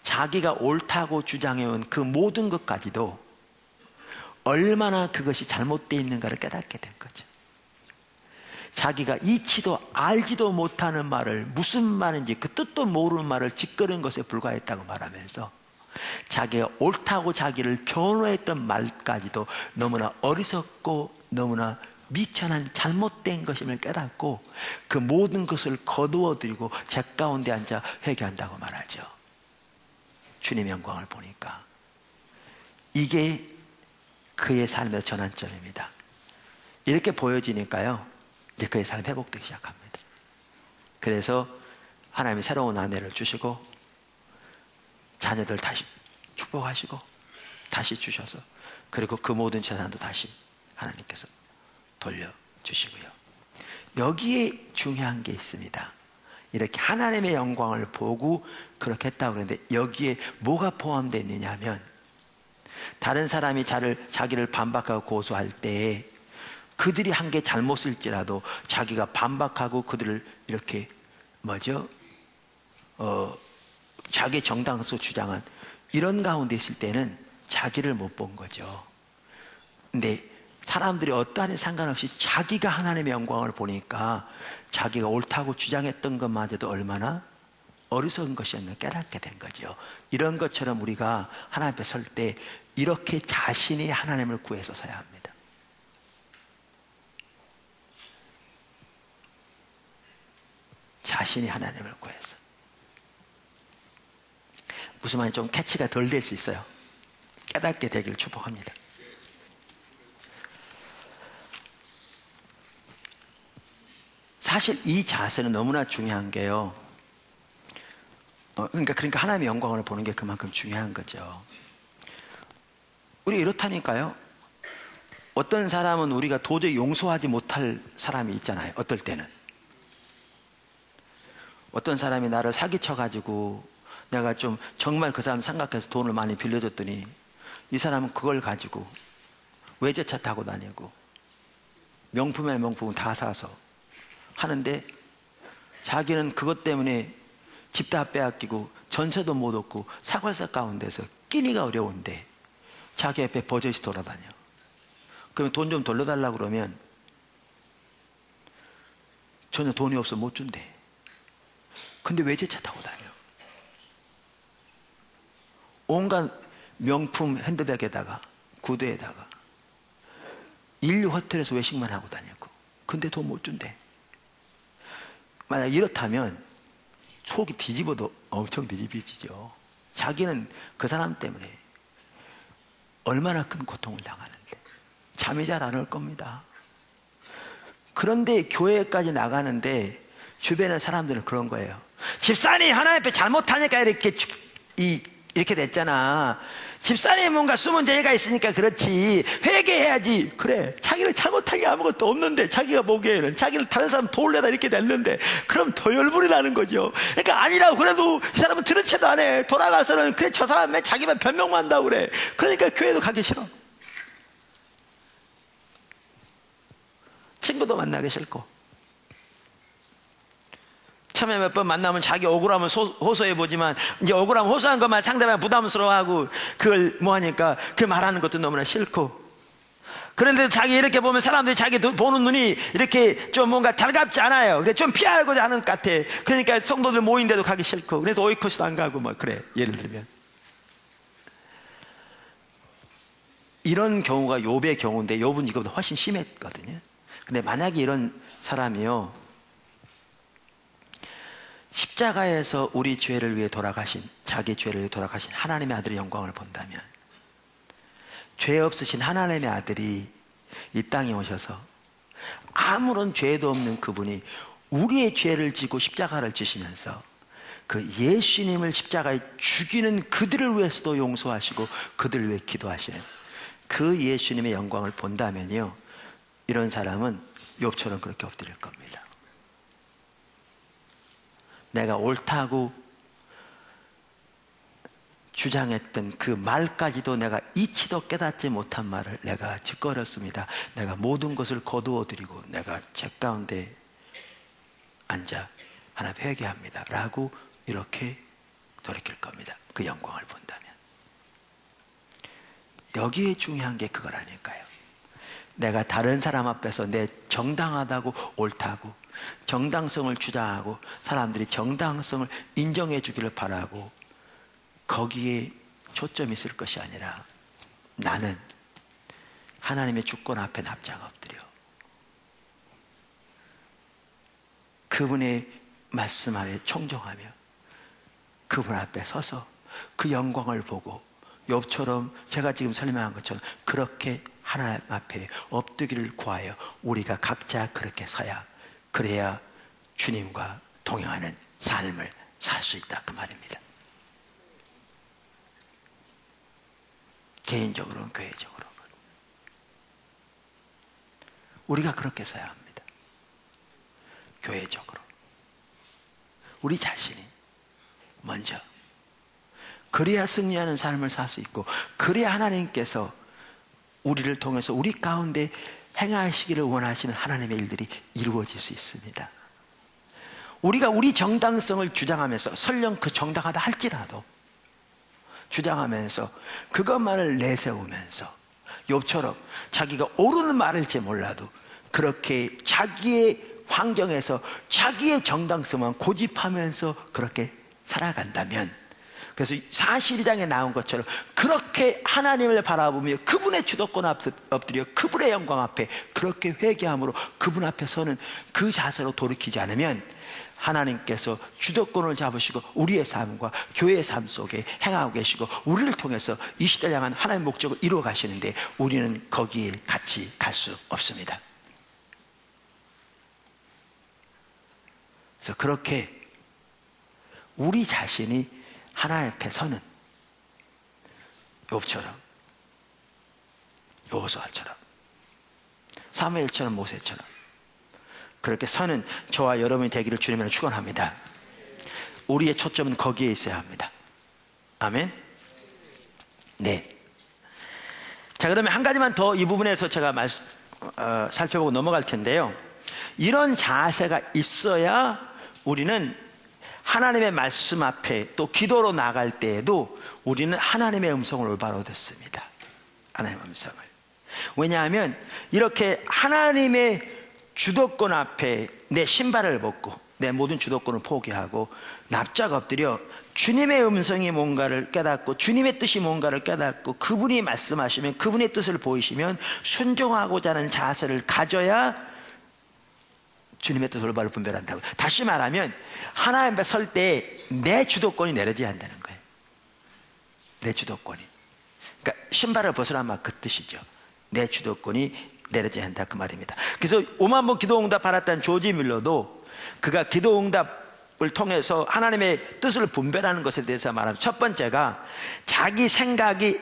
자기가 옳다고 주장해온 그 모든 것까지도 얼마나 그것이 잘못되어 있는가를 깨닫게 된 거죠. 자기가 이치도 알지도 못하는 말을, 무슨 말인지 그 뜻도 모르는 말을 짓거린 것에 불과했다고 말하면서 자기가 옳다고 자기를 변호했던 말까지도 너무나 어리석고 너무나 미천한 잘못된 것임을 깨닫고 그 모든 것을 거두어들이고 제 가운데 앉아 회개한다고 말하죠. 주님의 영광을 보니까 이게 그의 삶의 전환점입니다. 이렇게 보여지니까요, 이제 그의 삶이 회복되기 시작합니다. 그래서 하나님이 새로운 아내를 주시고 자녀들 다시 축복하시고 다시 주셔서, 그리고 그 모든 재산도 다시 하나님께서 돌려주시고요. 여기에 중요한 게 있습니다. 이렇게 하나님의 영광을 보고 그렇게 했다고 그러는데 여기에 뭐가 포함되어 있느냐 하면, 다른 사람이 자기를 반박하고 고소할 때에 그들이 한 게 잘못일지라도 자기가 반박하고 그들을 이렇게 자기 정당성을 주장한 이런 가운데 있을 때는 자기를 못 본 거죠. 근데 사람들이 어떠한 상관없이 자기가 하나님의 영광을 보니까 자기가 옳다고 주장했던 것마저도 얼마나 어리석은 것이었나 깨닫게 된 거죠. 이런 것처럼 우리가 하나님 앞에 설 때 이렇게 자신이 하나님을 구해서 서야 합니다. 자신이 하나님을 구해서. 무슨 말인지 좀 캐치가 덜 될 수 있어요. 깨닫게 되기를 축복합니다. 사실 이 자세는 너무나 중요한 게요. 그러니까 하나님의 영광을 보는 게 그만큼 중요한 거죠. 우리 이렇다니까요. 어떤 사람은 우리가 도저히 용서하지 못할 사람이 있잖아요. 어떨 때는 어떤 사람이 나를 사기쳐가지고 내가 좀 정말 그 사람 생각해서 돈을 많이 빌려줬더니 이 사람은 그걸 가지고 외제차 타고 다니고 명품에 명품 다 사서 하는데 자기는 그것 때문에 집 다 빼앗기고 전세도 못 얻고 사골세 가운데서 끼니가 어려운데 자기 옆에 버젓이 돌아다녀. 그러면 돈 좀 돌려달라고 그러면 전혀 돈이 없어 못 준대. 근데 외제차 타고 다녀. 온갖 명품 핸드백에다가 구두에다가 인류 호텔에서 외식만 하고 다녔고 근데 돈 못 준대. 만약 이렇다면 속이 뒤집어도 엄청 뒤집어지죠. 자기는 그 사람 때문에 얼마나 큰 고통을 당하는데 잠이 잘 안 올 겁니다. 그런데 교회까지 나가는데 주변의 사람들은 그런 거예요. 집사님 하나님 앞에 잘못하니까 이렇게 됐잖아. 집사님 뭔가 숨은 죄가 있으니까 그렇지, 회개해야지. 그래, 자기는 잘못한 게 아무것도 없는데 자기가 보기에는 자기는 다른 사람 도울려다 이렇게 됐는데, 그럼 더 열불이 나는 거죠. 그러니까 아니라고 그래도 이 사람은 들은 채도 안 해. 돌아가서는 그래, 저 사람은 자기만 변명만 한다고 그래. 그러니까 교회도 가기 싫어. 친구도 만나기 싫고. 처음에 몇 번 만나면 자기 억울하면 호소해보지만, 이제 억울하면 호소한 것만 상대방이 부담스러워하고, 그걸 뭐하니까 그 말하는 것도 너무나 싫고. 그런데 자기 이렇게 보면 사람들이 자기 보는 눈이 이렇게 좀 뭔가 달갑지 않아요. 그래, 좀 피하고자 하는 것 같아. 그러니까 성도들 모인데도 가기 싫고, 그래서 오이코스도 안 가고 뭐 그래, 예를 들면. 이런 경우가 욥의 경우인데, 욥은 이거보다 훨씬 심했거든요. 근데 만약에 이런 사람이요, 십자가에서 우리 죄를 위해 돌아가신, 자기 죄를 위해 돌아가신 하나님의 아들의 영광을 본다면, 죄 없으신 하나님의 아들이 이 땅에 오셔서 아무런 죄도 없는 그분이 우리의 죄를 지고 십자가를 지시면서 그 예수님을 십자가에 죽이는 그들을 위해서도 용서하시고 그들을 위해 기도하시는 그 예수님의 영광을 본다면요, 이런 사람은 욥처럼 그렇게 엎드릴 겁니다. 내가 옳다고 주장했던 그 말까지도 내가 이치도 깨닫지 못한 말을 내가 짓거렸습니다. 내가 모든 것을 거두어 드리고 내가 제 가운데 앉아 하나님 회개합니다 라고 이렇게 돌이킬 겁니다. 그 영광을 본다면. 여기에 중요한 게 그거라니까요. 내가 다른 사람 앞에서 내 정당하다고 옳다고 정당성을 주장하고 사람들이 정당성을 인정해 주기를 바라고 거기에 초점이 있을 것이 아니라, 나는 하나님의 주권 앞에 납작 엎드려 그분의 말씀하에 청종하며 그분 앞에 서서 그 영광을 보고, 욥처럼 제가 지금 설명한 것처럼 그렇게 하나님 앞에 엎드기를 구하여 우리가 각자 그렇게 서야, 그래야 주님과 동행하는 삶을 살 수 있다, 그 말입니다. 개인적으로는 교회적으로는 우리가 그렇게 서야 합니다. 교회적으로 우리 자신이 먼저, 그래야 승리하는 삶을 살 수 있고, 그래야 하나님께서 우리를 통해서 우리 가운데 행하시기를 원하시는 하나님의 일들이 이루어질 수 있습니다. 우리가 우리 정당성을 주장하면서, 설령 그 정당하다 할지라도 주장하면서 그것만을 내세우면서, 욥처럼 자기가 옳은 말일지 몰라도 그렇게 자기의 환경에서 자기의 정당성만 고집하면서 그렇게 살아간다면, 그래서 42장에 나온 것처럼 그렇게 하나님을 바라보며 그분의 주도권 앞에 엎드려 그분의 영광 앞에 그렇게 회개함으로 그분 앞에 서는 그 자세로 돌이키지 않으면, 하나님께서 주도권을 잡으시고 우리의 삶과 교회의 삶 속에 행하고 계시고 우리를 통해서 이 시대를 향한 하나님의 목적을 이루어 가시는데 우리는 거기에 같이 갈 수 없습니다. 그래서 그렇게 우리 자신이 하나님 앞에 서는 욥처럼, 여호수아처럼, 사무엘처럼, 모세처럼 그렇게 서는 저와 여러분이 되기를 주님으로 축원합니다. 우리의 초점은 거기에 있어야 합니다. 아멘. 네. 자, 그러면 한 가지만 더 이 부분에서 제가 살펴보고 넘어갈 텐데요, 이런 자세가 있어야 우리는 하나님의 말씀 앞에 또 기도로 나갈 때에도 우리는 하나님의 음성을 올바로 듣습니다. 하나님의 음성을. 왜냐하면 이렇게 하나님의 주도권 앞에 내 신발을 벗고 내 모든 주도권을 포기하고 납작 엎드려 주님의 음성이 뭔가를 깨닫고 주님의 뜻이 뭔가를 깨닫고 그분이 말씀하시면 그분의 뜻을 보이시면 순종하고자 하는 자세를 가져야 주님의 뜻을 올바로 분별한다고. 다시 말하면 하나님 앞에 설 때 내 주도권이 내려져야 한다는 거예요. 내 주도권이. 그러니까 신발을 벗으라 막 그 뜻이죠. 내 주도권이 내려져야 한다 그 말입니다. 그래서 5만 번 기도응답 받았던 조지 밀러도 그가 기도응답을 통해서 하나님의 뜻을 분별하는 것에 대해서 말하면, 첫 번째가 자기 생각이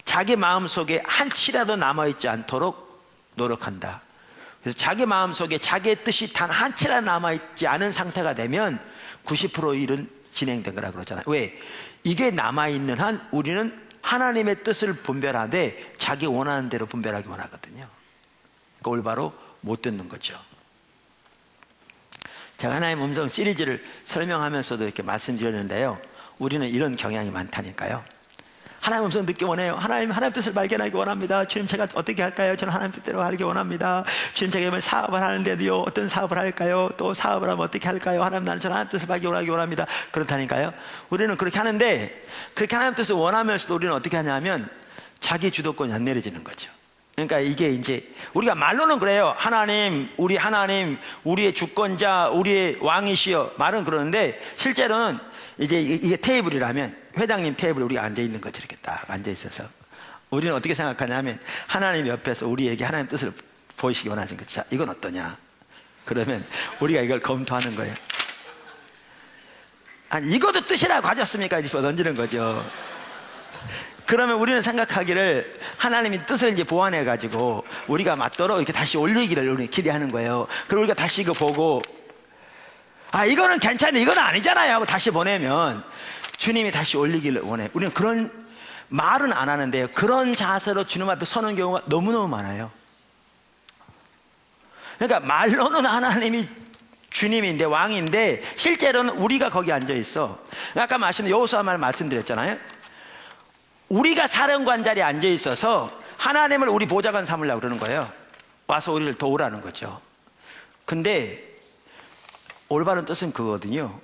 자기 마음속에 한치라도 남아있지 않도록 노력한다. 그래서 자기 마음속에 자기의 뜻이 단 한치라도 남아있지 않은 상태가 되면 90% 일은 진행된 거라 그러잖아요. 왜? 이게 남아있는 한 우리는 하나님의 뜻을 분별하되 자기 원하는 대로 분별하기 원하거든요. 그러니까 올바로 못 듣는 거죠. 제가 하나님의 음성 시리즈를 설명하면서도 이렇게 말씀드렸는데요, 우리는 이런 경향이 많다니까요. 하나님 음성 듣기 원해요. 하나님 뜻을 발견하기 원합니다. 주님, 제가 어떻게 할까요? 저는 하나님 뜻대로 하기 원합니다. 주님, 제가 사업을 하는데도요, 어떤 사업을 할까요? 또 사업을 하면 어떻게 할까요? 하나님, 나는 저는 하나님 뜻을 발견하기 원합니다. 그렇다니까요. 우리는 그렇게 하는데, 그렇게 하나님 뜻을 원하면서도 우리는 어떻게 하냐면 자기 주도권이 안 내려지는 거죠. 그러니까 이게 이제 우리가 말로는 그래요. 하나님, 우리의 주권자, 우리의 왕이시여, 말은 그러는데 실제로는 이제 이게 테이블이라면 회장님 테이블에 우리가 앉아있는 거죠. 이렇게 딱 앉아있어서 우리는 어떻게 생각하냐면, 하나님 옆에서 우리에게 하나님 뜻을 보이시기 원하는 거죠. 자, 이건 어떠냐? 그러면 우리가 이걸 검토하는 거예요. 아니, 이것도 뜻이라고 가졌습니까? 이제 던지는 거죠. 그러면 우리는 생각하기를 하나님이 뜻을 이제 보완해 가지고 우리가 맞도록 이렇게 다시 올리기를 우리 기대하는 거예요. 그리고 우리가 다시 이거 보고, 아, 이거는 괜찮네, 이건 아니잖아요 하고 다시 보내면 주님이 다시 올리기를 원해. 우리는 그런 말은 안 하는데요, 그런 자세로 주님 앞에 서는 경우가 너무너무 많아요. 그러니까 말로는 하나님이 주님인데, 왕인데, 실제로는 우리가 거기 앉아 있어. 아까 여호수아 말 말씀드렸잖아요. 우리가 사령관 자리에 앉아 있어서 하나님을 우리 보좌관 삼으려고 그러는 거예요. 와서 우리를 도우라는 거죠. 근데 올바른 뜻은 그거거든요.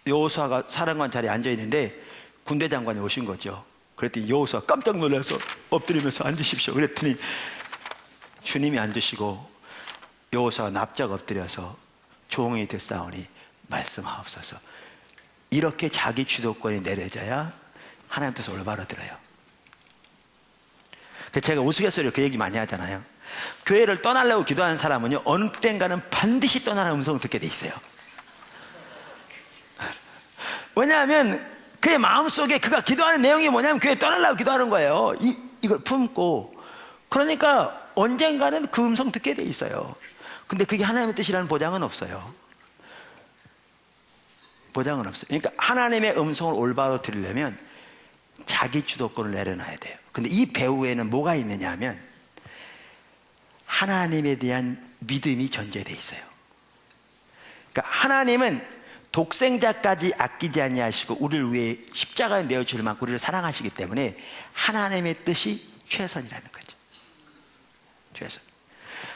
여호수아가 사령관 자리에 앉아 있는데 군대 장관이 오신 거죠. 그랬더니 여호수아 깜짝 놀라서 엎드리면서 앉으십시오. 그랬더니 주님이 앉으시고 여호수아가 납작 엎드려서 종이 됐사오니 말씀하옵소서. 이렇게 자기 주도권이 내려져야 하나님 뜻을 올바로 들어요. 제가 우스갯소리로 그 얘기 많이 하잖아요. 교회를 떠나려고 기도하는 사람은요, 어느 땐가는 반드시 떠나는 음성을 듣게 돼 있어요. 왜냐하면 그의 마음속에 그가 기도하는 내용이 뭐냐면 교회 떠나려고 기도하는 거예요. 이걸 품고. 그러니까 언젠가는 그 음성 듣게 돼 있어요. 근데 그게 하나님의 뜻이라는 보장은 없어요. 보장은 없어요. 그러니까 하나님의 음성을 올바로 들으려면 자기 주도권을 내려놔야 돼요. 근데 이 배후에는 뭐가 있느냐 하면 하나님에 대한 믿음이 전제되어 있어요. 그러니까 하나님은 독생자까지 아끼지 아니하시고 우리를 위해 십자가에 내어주실 만큼 우리를 사랑하시기 때문에 하나님의 뜻이 최선이라는 거죠. 최선.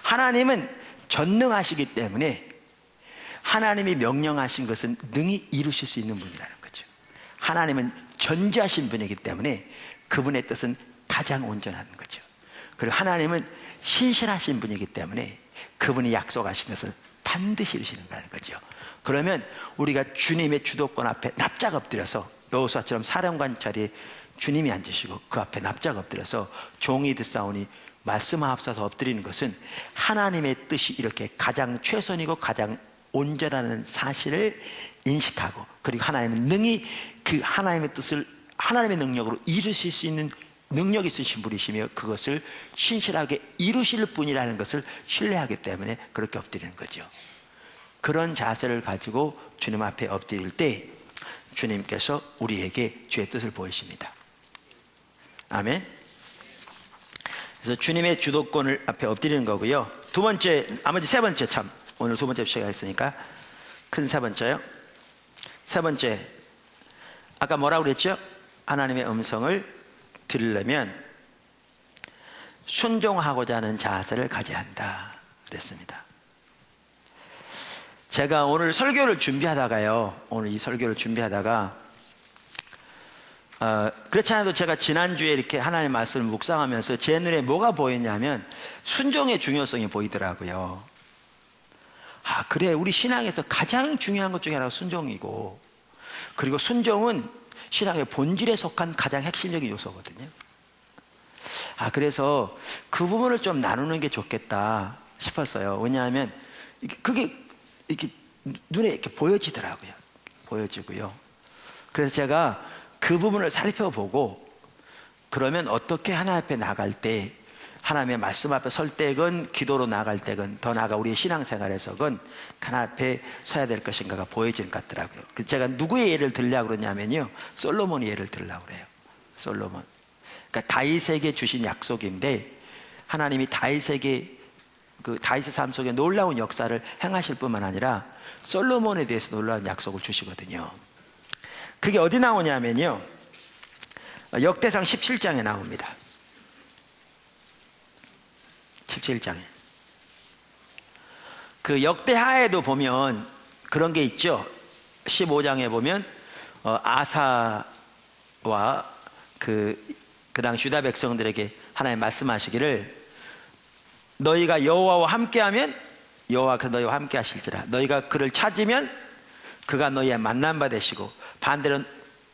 하나님은 전능하시기 때문에 하나님이 명령하신 것은 능히 이루실 수 있는 분이라는 거죠. 하나님은 전지하신 분이기 때문에 그분의 뜻은 가장 온전한 거죠. 그리고 하나님은 신실하신 분이기 때문에 그분이 약속하신 것을 반드시 이루시는 거죠. 그러면 우리가 주님의 주도권 앞에 납작 엎드려서, 여호수아처럼 사령관 자리에 주님이 앉으시고 그 앞에 납작 엎드려서 종이 듣사오니 말씀하옵소서 엎드리는 것은 하나님의 뜻이 이렇게 가장 최선이고 가장 온전하는 사실을 인식하고, 그리고 하나님은 능히 그 하나님의 뜻을 하나님의 능력으로 이루실 수 있는 능력이 있으신 분이시며 그것을 신실하게 이루실 분이라는 것을 신뢰하기 때문에 그렇게 엎드리는 거죠. 그런 자세를 가지고 주님 앞에 엎드릴 때 주님께서 우리에게 주의 뜻을 보이십니다. 아멘. 그래서 주님의 주도권을 앞에 엎드리는 거고요. 두 번째, 나머지 세 번째, 참 오늘 두 번째 시작했으니까 큰 세 번째요. 세 번째, 아까 뭐라고 그랬죠? 하나님의 음성을 들으려면 순종하고자 하는 자세를 가져야 한다 그랬습니다. 제가 오늘 설교를 준비하다가요, 오늘 이 설교를 준비하다가 그렇지 않아도 제가 지난주에 이렇게 하나님의 말씀을 묵상하면서 제 눈에 뭐가 보였냐면 순종의 중요성이 보이더라고요. 아, 그래, 우리 신앙에서 가장 중요한 것 중에 하나가 순종이고, 그리고 순종은 신앙의 본질에 속한 가장 핵심적인 요소거든요. 그래서 그 부분을 좀 나누는 게 좋겠다 싶었어요. 왜냐하면 그게 이렇게 눈에 이렇게 보여지더라고요. 보여지고요. 그래서 제가 그 부분을 살펴보고, 그러면 어떻게 하나님 앞에 나갈 때, 하나님의 말씀 앞에 설 때건 기도로 나갈 때건 더 나아가 우리의 신앙생활에서건 하나님 앞에 서야 될 것인가가 보여지는 것 같더라고요. 제가 누구의 예를 들려고 그러냐면요, 솔로몬의 예를 들려고 그래요. 솔로몬. 그러니까 다윗에게 주신 약속인데, 하나님이 다윗에게 그 다윗의 삶 속에 놀라운 역사를 행하실 뿐만 아니라 솔로몬에 대해서 놀라운 약속을 주시거든요. 그게 어디 나오냐면요, 역대상 17장에 나옵니다. 17장에 그 역대하에도 보면 그런 게 있죠. 15장에 보면 아사와 그 당시 유다 백성들에게 하나님 말씀하시기를, 너희가 여호와와 함께하면 여호와가 너희와 함께 하실지라, 너희가 그를 찾으면 그가 너희의 만난 바 되시고, 반대로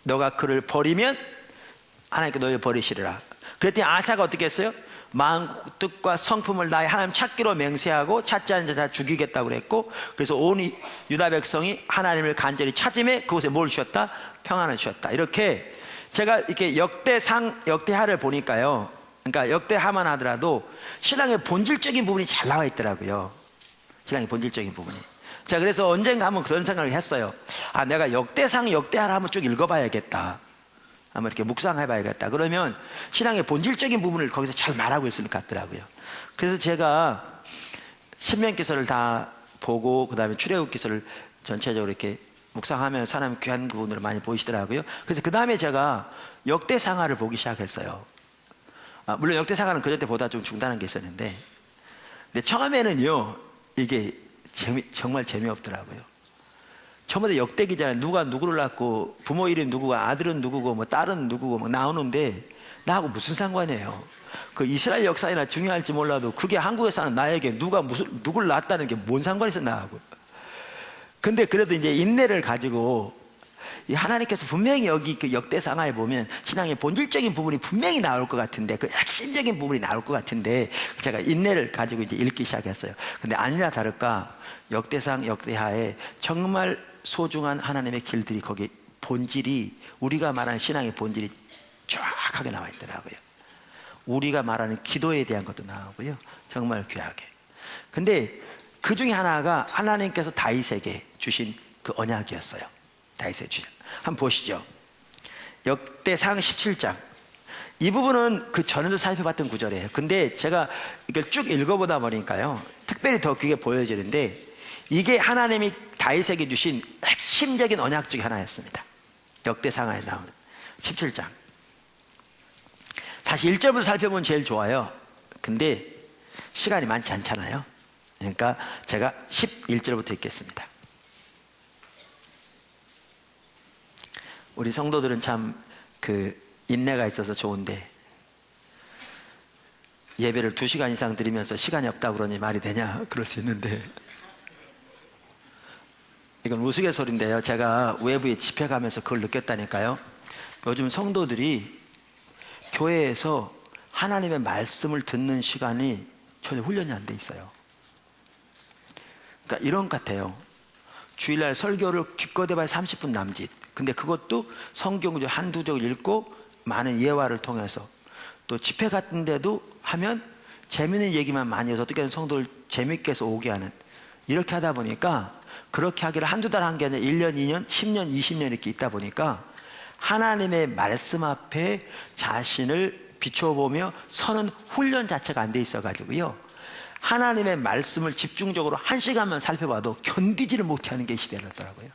너가 그를 버리면 하나님께 너희를 버리시리라. 그랬더니 아사가 어떻게 했어요? 마음 뜻과 성품을 다해 하나님 찾기로 맹세하고 찾지 않은 자 다 죽이겠다고 그랬고, 그래서 온 유다 백성이 하나님을 간절히 찾음에 그곳에 뭘 주셨다? 평안을 주셨다. 이렇게 제가 이렇게 역대하를 보니까요, 그러니까 역대하만 하더라도 신앙의 본질적인 부분이 잘 나와 있더라고요. 신앙의 본질적인 부분이. 자, 그래서 언젠가 한번 그런 생각을 했어요. 내가 역대하를 한번 쭉 읽어봐야겠다. 한번 이렇게 묵상해봐야겠다. 그러면 신앙의 본질적인 부분을 거기서 잘 말하고 있을 것 같더라고요. 그래서 제가 신명기서를 다 보고, 그 다음에 출애굽기서를 전체적으로 이렇게 묵상하면서 하나님 귀한 부분을 많이 보이시더라고요. 그래서 그 다음에 제가 역대상하를 보기 시작했어요. 물론 역대상하는 그전 때보다 좀 중단한 게 있었는데, 근데 처음에는요, 이게 정말 재미없더라고요. 처음에 역대기잖아요. 누가 누구를 낳고, 부모 이름 누구고, 아들은 누구고, 뭐 딸은 누구고 막 나오는데 나하고 무슨 상관이에요. 그 이스라엘 역사에나 중요할지 몰라도 그게 한국에 사는 나에게 누구를 낳았다는 게 뭔 상관이 있어 나하고. 근데 그래도 이제 인내를 가지고, 하나님께서 분명히 여기 그 역대상하에 보면 신앙의 본질적인 부분이 분명히 나올 것 같은데, 그 핵심적인 부분이 나올 것 같은데, 제가 인내를 가지고 이제 읽기 시작했어요. 근데 아니나 다를까 역대상 역대하에 정말 소중한 하나님의 길들이, 거기 본질이, 우리가 말하는 신앙의 본질이 정확하게 나와 있더라고요. 우리가 말하는 기도에 대한 것도 나오고요, 정말 귀하게. 근데 그 중에 하나가 하나님께서 다윗에게 주신 그 언약이었어요. 다윗에게 주신. 한번 보시죠. 역대상 17장. 이 부분은 그 전에도 살펴봤던 구절이에요. 근데 제가 이걸 쭉 읽어보다 보니까요, 특별히 더 그게 보여지는데, 이게 하나님이 다윗에게 주신 핵심적인 언약 중에 하나였습니다. 역대상하에 나오는 17장. 사실 1절부터 살펴보면 제일 좋아요. 근데 시간이 많지 않잖아요. 그러니까 제가 11절부터 읽겠습니다. 우리 성도들은 참 그 인내가 있어서 좋은데, 예배를 2시간 이상 드리면서 시간이 없다고 그러니 말이 되냐, 그럴 수 있는데, 이건 우스갯소리인데요, 제가 외부에 집회 가면서 그걸 느꼈다니까요. 요즘 성도들이 교회에서 하나님의 말씀을 듣는 시간이 전혀 훈련이 안 돼 있어요. 그러니까 이런 것 같아요. 주일날 설교를 기껏 해봐야 30분 남짓. 근데 그것도 성경 한두 절 읽고 많은 예화를 통해서, 또 집회 같은 데도 하면 재미있는 얘기만 많이 해서 어떻게든 성도를 재미있게 해서 오게 하는, 이렇게 하다 보니까, 그렇게 하기를 한두 달 한 게 아니라 1년, 2년, 10년, 20년 이렇게 있다 보니까 하나님의 말씀 앞에 자신을 비춰보며 서는 훈련 자체가 안 돼 있어가지고요, 하나님의 말씀을 집중적으로 1시간만 살펴봐도 견디지를 못하는 게 시대였더라고요.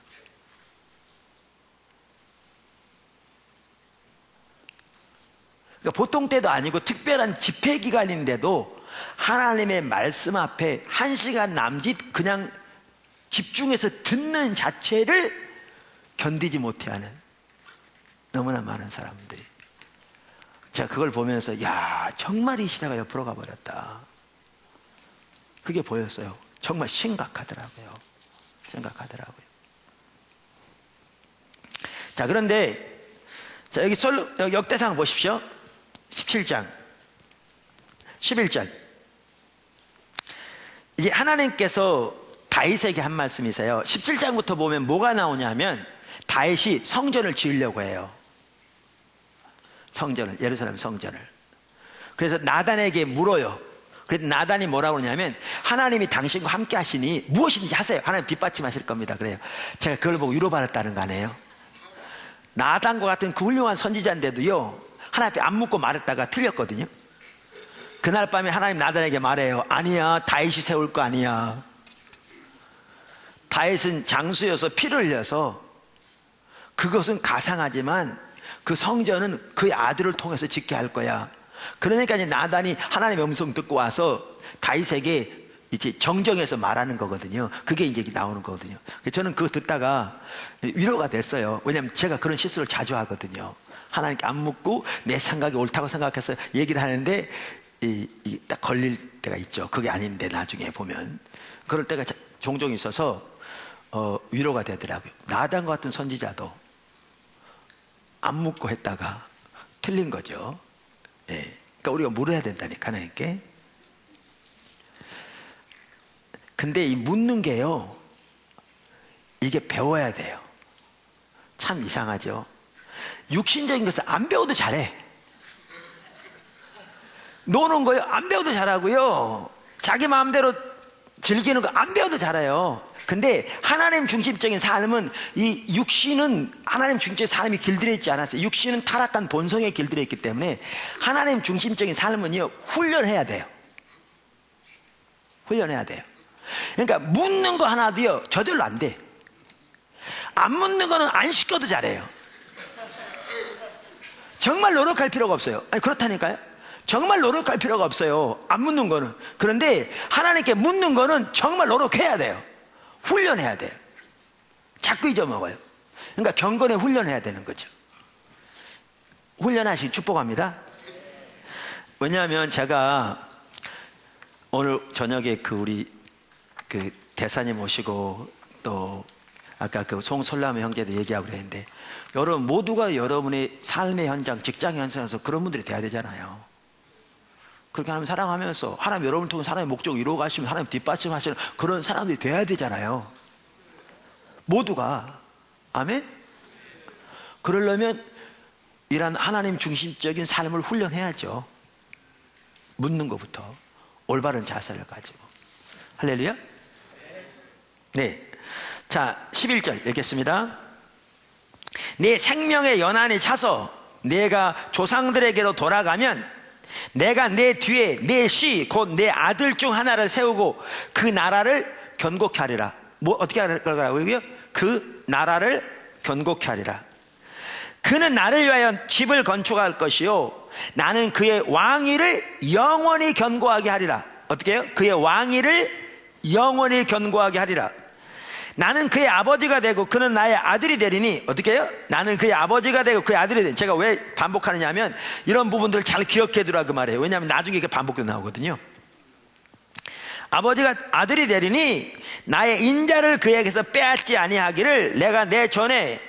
그러니까 보통 때도 아니고 특별한 집회 기간인데도 하나님의 말씀 앞에 1시간 남짓 그냥 집중해서 듣는 자체를 견디지 못해하는 너무나 많은 사람들이. 제가 그걸 보면서, 야, 정말 이 시대가 옆으로 가버렸다, 그게 보였어요. 정말 심각하더라고요. 심각하더라고요. 자, 그런데 자, 여기 역대상 보십시오. 17장 11절. 이제 하나님께서 다윗에게 한 말씀이세요. 17장부터 보면 뭐가 나오냐면 다윗이 성전을 지으려고 해요. 성전을, 예루살렘 성전을. 그래서 나단에게 물어요. 그래서 나단이 뭐라고 그러냐면 하나님이 당신과 함께 하시니 무엇이든지 하세요. 하나님 뒷받침하실 겁니다. 그래요. 제가 그걸 보고 위로받았다는 거 아니에요. 나단과 같은 그 훌륭한 선지자인데도요, 하나님 앞에 안 묻고 말했다가 틀렸거든요. 그날 밤에 하나님 나단에게 말해요. 아니야, 다윗이 세울 거 아니야. 다윗은 장수여서 피를 흘려서, 그것은 가상하지만 그 성전은 그의 아들을 통해서 짓게 할 거야. 그러니까 이제 나단이 하나님의 음성 듣고 와서 다윗에게 이제 정정해서 말하는 거거든요. 그게 이제 나오는 거거든요. 저는 그거 듣다가 위로가 됐어요. 왜냐하면 제가 그런 실수를 자주 하거든요. 하나님께 안 묻고 내 생각이 옳다고 생각해서 얘기를 하는데 딱 걸릴 때가 있죠. 그게 아닌데 나중에 보면 그럴 때가 종종 있어서 위로가 되더라고요. 나단과 같은 선지자도 안 묻고 했다가 틀린 거죠. 예. 그러니까 우리가 물어야 된다니까 하나님께. 근데 이 묻는 게요, 이게 배워야 돼요. 참 이상하죠. 육신적인 것을 안 배워도 잘해. 노는 거요, 안 배워도 잘하고요. 자기 마음대로 즐기는 거 안 배워도 잘해요. 근데 하나님 중심적인 삶은, 이 육신은 하나님 중심적인 삶이 길들여 있지 않았어요. 육신은 타락한 본성에 길들여 있기 때문에 하나님 중심적인 삶은요, 훈련해야 돼요. 훈련해야 돼요. 그러니까 묻는 거 하나도요, 저절로 안 돼. 안 묻는 거는 안 시켜도 잘해요. 정말 노력할 필요가 없어요. 아니, 그렇다니까요. 정말 노력할 필요가 없어요. 안 묻는 거는. 그런데 하나님께 묻는 거는 정말 노력해야 돼요. 훈련해야 돼요. 자꾸 잊어먹어요. 그러니까 경건에 훈련해야 되는 거죠. 훈련하시기 축복합니다. 왜냐하면 제가 오늘 저녁에 우리 대사님 오시고 또 아까 송솔라미 형제도 얘기하고 그랬는데, 여러분 모두가 여러분의 삶의 현장, 직장 현장에서 그런 분들이 돼야 되잖아요. 그렇게 하나님 사랑하면서 하나님 여러분을 통해 하나님의 목적을 이루어가시면 하나님 뒷받침하시는 그런 사람들이 돼야 되잖아요. 모두가. 아멘? 그러려면 이런 하나님 중심적인 삶을 훈련해야죠. 묻는 것부터 올바른 자세를 가지고. 할렐루야. 네. 자, 11절 읽겠습니다. 내 생명의 연한이 차서 내가 조상들에게로 돌아가면 내가 내 뒤에 내 씨 곧 내 아들 중 하나를 세우고 그 나라를 견고케 하리라. 어떻게 할 거라고요? 그 나라를 견고케 하리라. 그는 나를 위하여 집을 건축할 것이요 나는 그의 왕위를 영원히 견고하게 하리라. 어떻게 해요? 그의 왕위를 영원히 견고하게 하리라. 나는 그의 아버지가 되고 그는 나의 아들이 되리니. 어떻게 해요? 나는 그의 아버지가 되고 그의 아들이 되리니. 제가 왜 반복하느냐면 이런 부분들을 잘 기억해 두라 그 말이에요. 왜냐하면 나중에 이게 반복도 나오거든요. 아버지가 아들이 되리니 나의 인자를 그에게서 빼앗지 아니하기를 내가 내 전에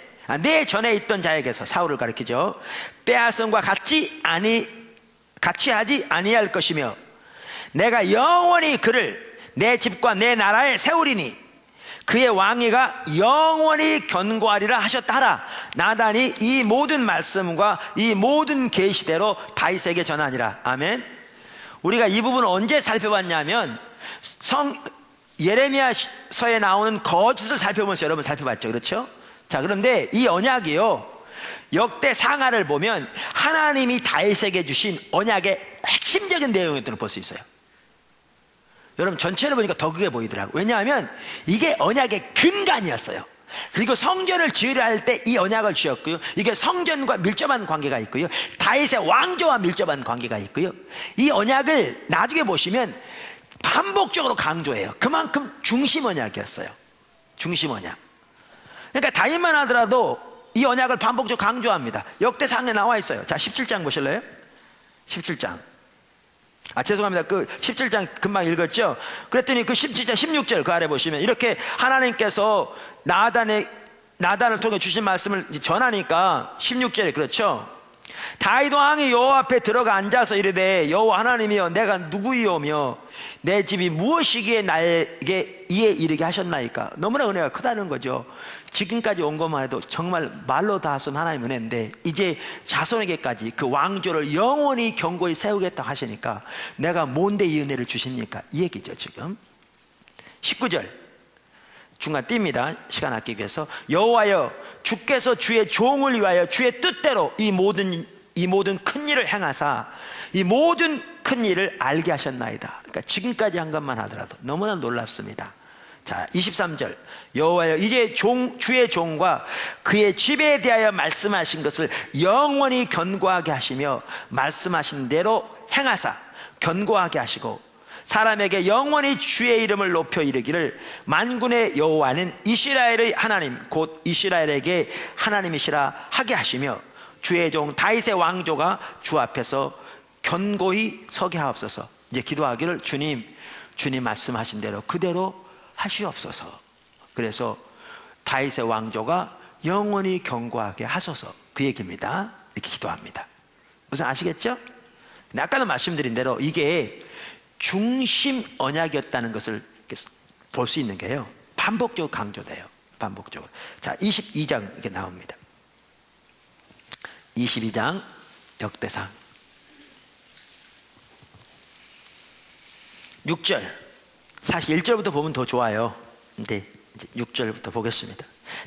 있던 자에게서, 사울을 가리키죠, 빼앗음과 같이 하지 아니할 것이며 내가 영원히 그를 내 집과 내 나라에 세우리니 그의 왕위가 영원히 견고하리라 하셨다 하라. 나단이 이 모든 말씀과 이 모든 계시대로 다윗에게 전하니라. 아멘. 우리가 이 부분을 언제 살펴봤냐면 예레미야서에 나오는 거짓을 살펴보면서 여러분 살펴봤죠. 그렇죠? 자, 그런데 이 언약이요, 역대 상하를 보면 하나님이 다윗에게 주신 언약의 핵심적인 내용들을 볼 수 있어요. 여러분 전체를 보니까 더 크게 보이더라고요. 왜냐하면 이게 언약의 근간이었어요. 그리고 성전을 지으려 할 때 이 언약을 주셨고요, 이게 성전과 밀접한 관계가 있고요, 다윗의 왕조와 밀접한 관계가 있고요, 이 언약을 나중에 보시면 반복적으로 강조해요. 그만큼 중심 언약이었어요. 중심 언약. 그러니까 다윗만 하더라도 이 언약을 반복적으로 강조합니다. 역대상에 나와 있어요. 자, 17장 보실래요? 17장. 죄송합니다. 그 17장 금방 읽었죠? 그랬더니 그 17장 16절 그 아래 보시면 이렇게 하나님께서 나단의 나단을 통해 주신 말씀을 전하니까 16절에 그렇죠. 다윗 왕이 여호와 앞에 들어가 앉아서 이르되 여호와 하나님이여 내가 누구이오며 내 집이 무엇이기에 나에게 이에 이르게 하셨나이까. 너무나 은혜가 크다는 거죠. 지금까지 온 것만 해도 정말 말로 다 하신 하나님 은혜인데 이제 자손에게까지 그 왕조를 영원히 견고히 세우겠다 하시니까 내가 뭔데 이 은혜를 주십니까? 이 얘기죠. 지금 19절 중간 띱니다. 시간 아끼기 위해서. 여호와여 주께서 주의 종을 위하여 주의 뜻대로 이 모든 큰 일을 행하사 이 모든 큰 일을 알게 하셨나이다. 그러니까 지금까지 한 것만 하더라도 너무나 놀랍습니다. 자, 23절 여호와여 이제 주의 종과 그의 집에 대하여 말씀하신 것을 영원히 견고하게 하시며 말씀하신 대로 행하사 견고하게 하시고 사람에게 영원히 주의 이름을 높여 이르기를 만군의 여호와는 이스라엘의 하나님 곧 이스라엘에게 하나님이시라 하게 하시며 주의 종 다윗의 왕조가 주 앞에서 견고히 서게 하옵소서. 이제 기도하기를 주님 말씀하신 대로 그대로 하시옵소서. 그래서 다윗의 왕조가 영원히 견고하게 하소서, 그 얘기입니다. 이렇게 기도합니다. 무슨 아시겠죠? 근데 아까도 말씀드린 대로 이게 중심 언약이었다는 것을 볼 수 있는 게요, 반복적으로 강조돼요. 반복적으로. 자, 22장 이렇게 나옵니다. 22장 역대상 6절. 사실 1절부터 보면 더 좋아요. 근데 이제 6절부터 보겠습니다.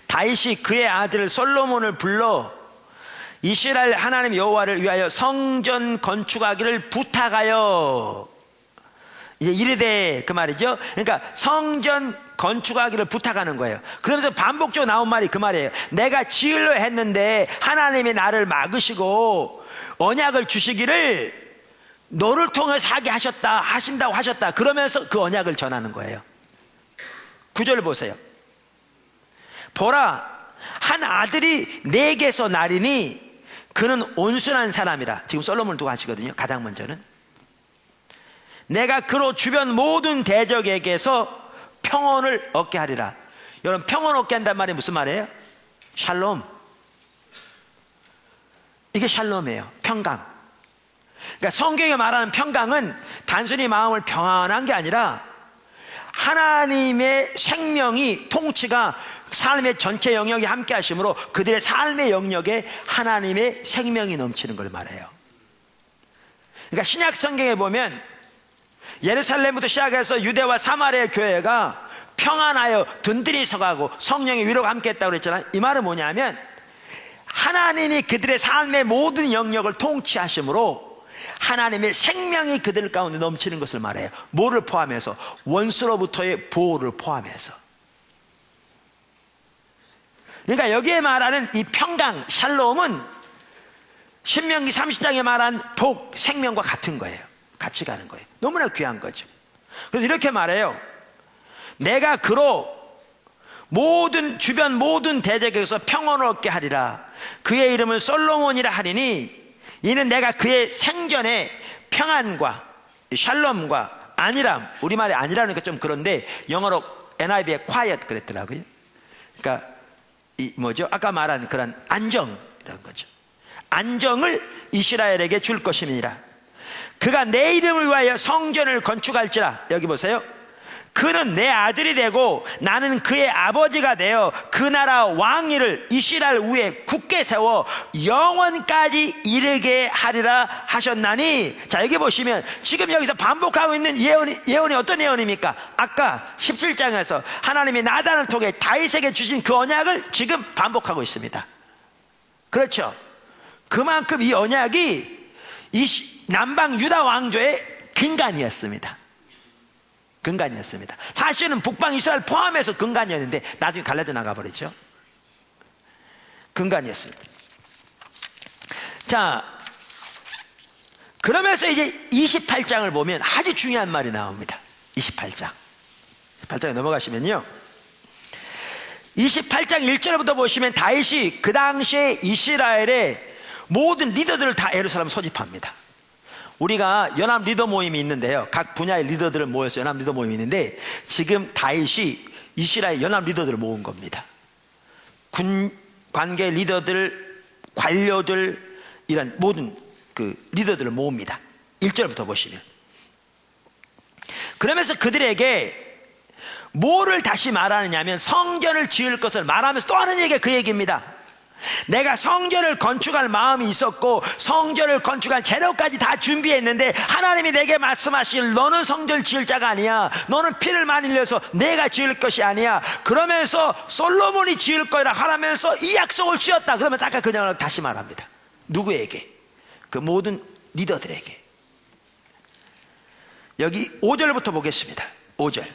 다윗이 그의 아들 솔로몬을 불러 이스라엘 하나님 여호와를 위하여 성전 건축하기를 부탁하여, 이제 이르되 그 말이죠. 그러니까 성전 건축하기를 부탁하는 거예요. 그러면서 반복적으로 나온 말이 그 말이에요. 내가 지으려 했는데 하나님이 나를 막으시고 언약을 주시기를 너를 통해서 하게 하신다고 하셨다. 그러면서 그 언약을 전하는 거예요. 9절 보세요. 보라, 한 아들이 내게서 나리니 그는 온순한 사람이라. 지금 솔로몬을 두고 하시거든요. 가장 먼저는 내가 그로 주변 모든 대적에게서 평온을 얻게 하리라. 여러분, 평온 얻게 한단 말이 무슨 말이에요? 샬롬. 이게 샬롬이에요. 평강. 그러니까 성경에 말하는 평강은 단순히 마음을 평안한 게 아니라 하나님의 생명이, 통치가 삶의 전체 영역에 함께 하심으로 그들의 삶의 영역에 하나님의 생명이 넘치는 걸 말해요. 그러니까 신약 성경에 보면 예루살렘부터 시작해서 유대와 사마리아 교회가 평안하여 든든히 서가고 성령의 위로가 함께 했다고 그랬잖아요. 이 말은 뭐냐면 하나님이 그들의 삶의 모든 영역을 통치하심으로 하나님의 생명이 그들 가운데 넘치는 것을 말해요. 뭐를 포함해서? 원수로부터의 보호를 포함해서. 그러니까 여기에 말하는 이 평강, 샬롬은 신명기 30장에 말한 복, 생명과 같은 거예요. 같이 가는 거예요. 너무나 귀한 거죠. 그래서 이렇게 말해요. 내가 그로 주변 모든 대적에서 평온을 얻게 하리라. 그의 이름을 솔로몬이라 하리니 이는 내가 그의 생전에 평안과 샬롬과 안일함, 우리말에 안일함이니까 좀 그런데 영어로 NIV에 quiet 그랬더라고요. 그러니까 아까 말한 그런 안정이라는 거죠. 안정을 이스라엘에게 줄 것임이니라. 그가 내 이름을 위하여 성전을 건축할지라. 여기 보세요. 그는 내 아들이 되고 나는 그의 아버지가 되어 그 나라 왕위를 이스라엘 위에 굳게 세워 영원까지 이르게 하리라 하셨나니. 자, 여기 보시면 지금 여기서 반복하고 있는 예언이 어떤 예언입니까? 아까 17장에서 하나님이 나단을 통해 다윗에게 주신 그 언약을 지금 반복하고 있습니다. 그렇죠. 그만큼 이 언약이 남방 유다 왕조의 근간이었습니다. 근간이었습니다. 사실은 북방 이스라엘 포함해서 근간이었는데 나중에 갈라져 나가버리죠. 근간이었습니다. 자, 그러면서 이제 28장을 보면 아주 중요한 말이 나옵니다. 28장에 넘어가시면요, 28장 1절부터 보시면 다윗이 그 당시에 이스라엘의 모든 리더들을 다 예루살렘 소집합니다. 우리가 연합 리더 모임이 있는데요, 각 분야의 리더들을 모여서 연합 리더 모임이 있는데 지금 다윗이 이스라엘 연합 리더들을 모은 겁니다. 군 관계 리더들, 관료들, 이런 모든 그 리더들을 모읍니다. 1절부터 보시면, 그러면서 그들에게 뭐를 다시 말하느냐면 성전을 지을 것을 말하면서 또 하는 얘기가 그 얘기입니다. 내가 성전을 건축할 마음이 있었고 성전을 건축할 재료까지 다 준비했는데 하나님이 내게 말씀하실 너는 성전을 지을 자가 아니야, 너는 피를 많이 흘려서 내가 지을 것이 아니야, 그러면서 솔로몬이 지을 거라 하라면서 이 약속을 지었다. 그러면 아까 그냥 다시 말합니다. 누구에게? 그 모든 리더들에게. 여기 5절부터 보겠습니다. 5절.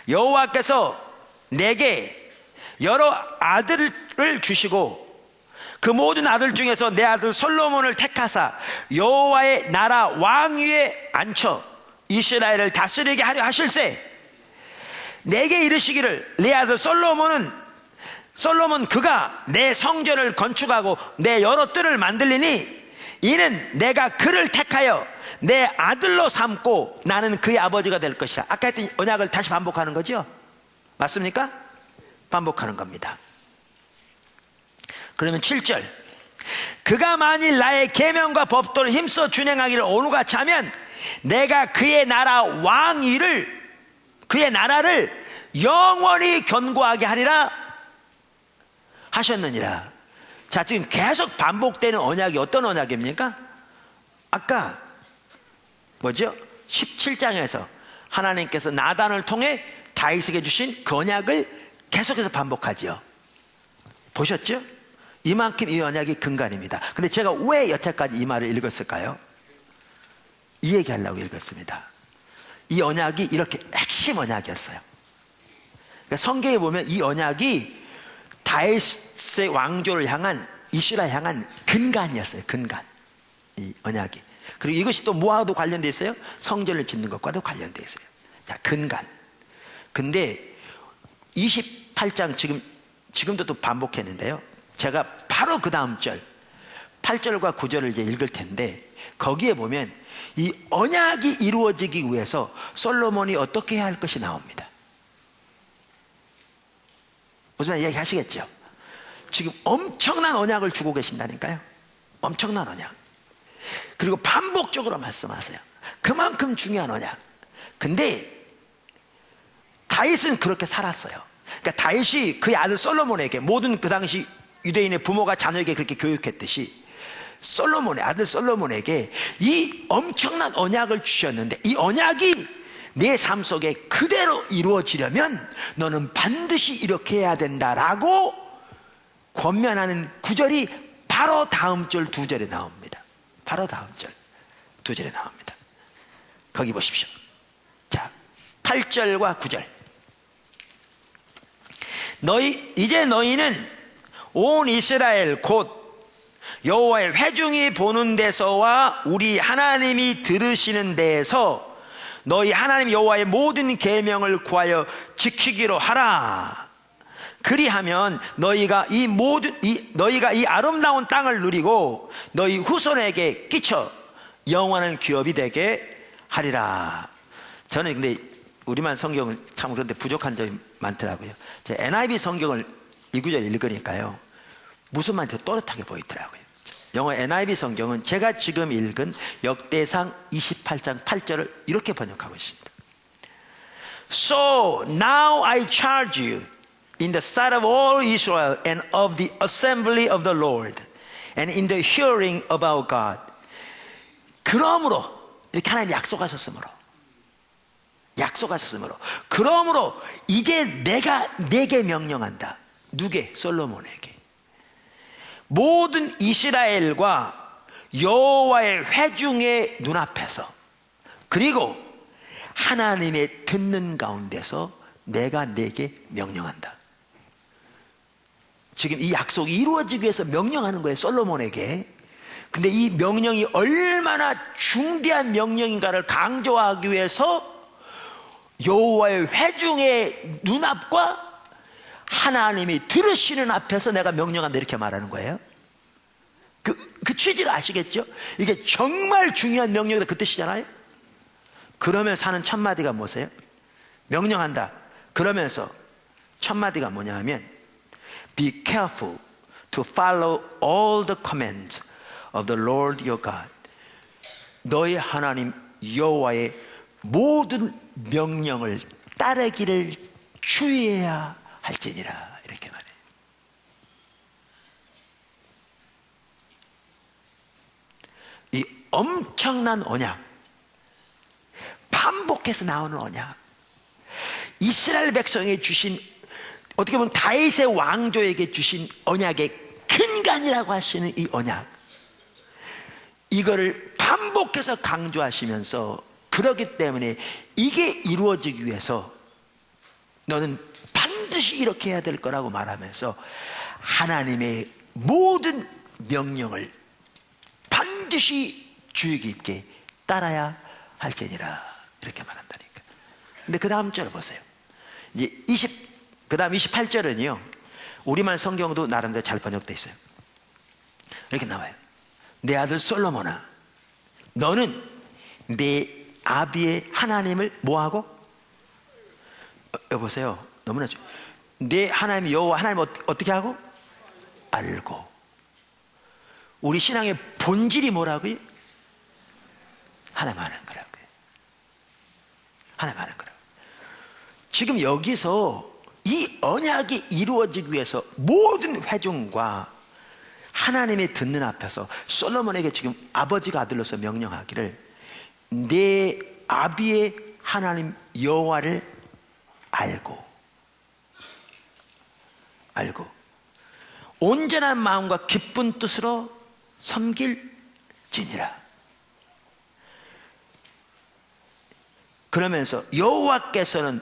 여호와께서 내게 여러 아들을 주시고 그 모든 아들 중에서 내 아들 솔로몬을 택하사 여호와의 나라 왕 위에 앉혀 이스라엘을 다스리게 하려 하실세. 내게 이르시기를 내 아들 솔로몬 그가 내 성전을 건축하고 내 여러 뜰을 만들리니 이는 내가 그를 택하여 내 아들로 삼고 나는 그의 아버지가 될 것이라. 아까 했던 언약을 다시 반복하는 거죠? 맞습니까? 반복하는 겁니다. 그러면 7절, 그가 만일 나의 계명과 법도를 힘써 준행하기를 오늘같이 하면 내가 그의 나라 왕위를, 그의 나라를 영원히 견고하게 하리라 하셨느니라. 자, 지금 계속 반복되는 언약이 어떤 언약입니까? 아까 뭐죠? 17장에서 하나님께서 나단을 통해 다윗에게 주신 그 언약을 계속해서 반복하죠. 보셨죠? 이만큼 이 언약이 근간입니다. 근데 제가 왜 여태까지 이 말을 읽었을까요? 이 얘기하려고 읽었습니다. 이 언약이 이렇게 핵심 언약이었어요. 그러니까 성경에 보면 이 언약이 다윗의 왕조를 향한, 이스라엘 향한 근간이었어요. 근간. 이 언약이. 그리고 이것이 또 뭐하고도 관련되어 있어요? 성전을 짓는 것과도 관련되어 있어요. 자, 근간. 근데 28장 지금도 또 반복했는데요. 제가 바로 그 다음 절 8절과 9절을 이제 읽을 텐데 거기에 보면 이 언약이 이루어지기 위해서 솔로몬이 어떻게 해야 할 것이 나옵니다. 무슨 말 이야기 하시겠죠? 지금 엄청난 언약을 주고 계신다니까요. 엄청난 언약. 그리고 반복적으로 말씀하세요. 그만큼 중요한 언약. 근데 다윗은 그렇게 살았어요. 그러니까 다윗이 그의 아들 솔로몬에게, 모든 그 당시 유대인의 부모가 자녀에게 그렇게 교육했듯이 솔로몬의 아들 솔로몬에게 이 엄청난 언약을 주셨는데 이 언약이 내 삶 속에 그대로 이루어지려면 너는 반드시 이렇게 해야 된다라고 권면하는 구절이 바로 다음 절 2절에 나옵니다. 바로 다음 절 2절에 나옵니다. 거기 보십시오. 자, 8절과 9절. 이제 너희는 온 이스라엘 곧 여호와의 회중이 보는 데서와 우리 하나님이 들으시는 데에서 너희 하나님 여호와의 모든 계명을 구하여 지키기로 하라. 그리하면 너희가 이 아름다운 땅을 누리고 너희 후손에게 끼쳐 영원한 기업이 되게 하리라. 저는 근데 우리만 성경을 참 그런데 부족한 점이 많더라고요. 제가 NIV 성경을 이 구절 읽으니까요 무슨 말인지 또렷하게 보이더라고요. 영어 NIV 성경은 제가 지금 읽은 역대상 28장 8절을 이렇게 번역하고 있습니다. So now I charge you in the sight of all Israel and of the assembly of the Lord and in the hearing of our God. 그러므로 이렇게 하나님이 약속하셨으므로 그러므로 이제 내가 내게 명령한다. 누게? 솔로몬에게. 모든 이스라엘과 여호와의 회중의 눈앞에서 그리고 하나님의 듣는 가운데서 내가 내게 명령한다. 지금 이 약속이 이루어지기 위해서 명령하는 거예요, 솔로몬에게. 근데 이 명령이 얼마나 중대한 명령인가를 강조하기 위해서 여호와의 회중의 눈앞과 하나님이 들으시는 앞에서 내가 명령한다 이렇게 말하는 거예요. 그 취지를 아시겠죠? 이게 정말 중요한 명령이다 그 뜻이잖아요. 그러면서 하는 첫 마디가 뭐세요? 명령한다. 그러면서 첫 마디가 뭐냐 하면 Be careful to follow all the commands of the Lord your God. 너희 하나님 여호와의 모든 명령을 따르기를 주의해야 할지니라. 이렇게 말해요. 이 엄청난 언약, 반복해서 나오는 언약, 이스라엘 백성에 주신, 어떻게 보면 다윗의 왕조에게 주신 언약의 근간이라고 할 수 있는 이 언약, 이거를 반복해서 강조하시면서, 그렇기 때문에 이게 이루어지기 위해서 너는 반드시 이렇게 해야 될 거라고 말하면서 하나님의 모든 명령을 반드시 주의 깊게 따라야 할지니라. 이렇게 말한다니까. 근데 그 다음 절 보세요. 이제 그 다음 28절은요, 우리말 성경도 나름대로 잘 번역되어 있어요. 이렇게 나와요. 내 아들 솔로몬아, 너는 내 아비의 하나님을 뭐하고? 여보세요. 너무나 내 하나님 여호와 하나님 어떻게 하고? 알고. 우리 신앙의 본질이 뭐라고요? 하나님 아는 거라고요. 하나님 아는 거라고요. 지금 여기서 이 언약이 이루어지기 위해서 모든 회중과 하나님의 듣는 앞에서 솔로몬에게 지금 아버지가 아들로서 명령하기를 내 아비의 하나님 여호와를 알고 온전한 마음과 기쁜 뜻으로 섬길지니라. 그러면서 여호와께서는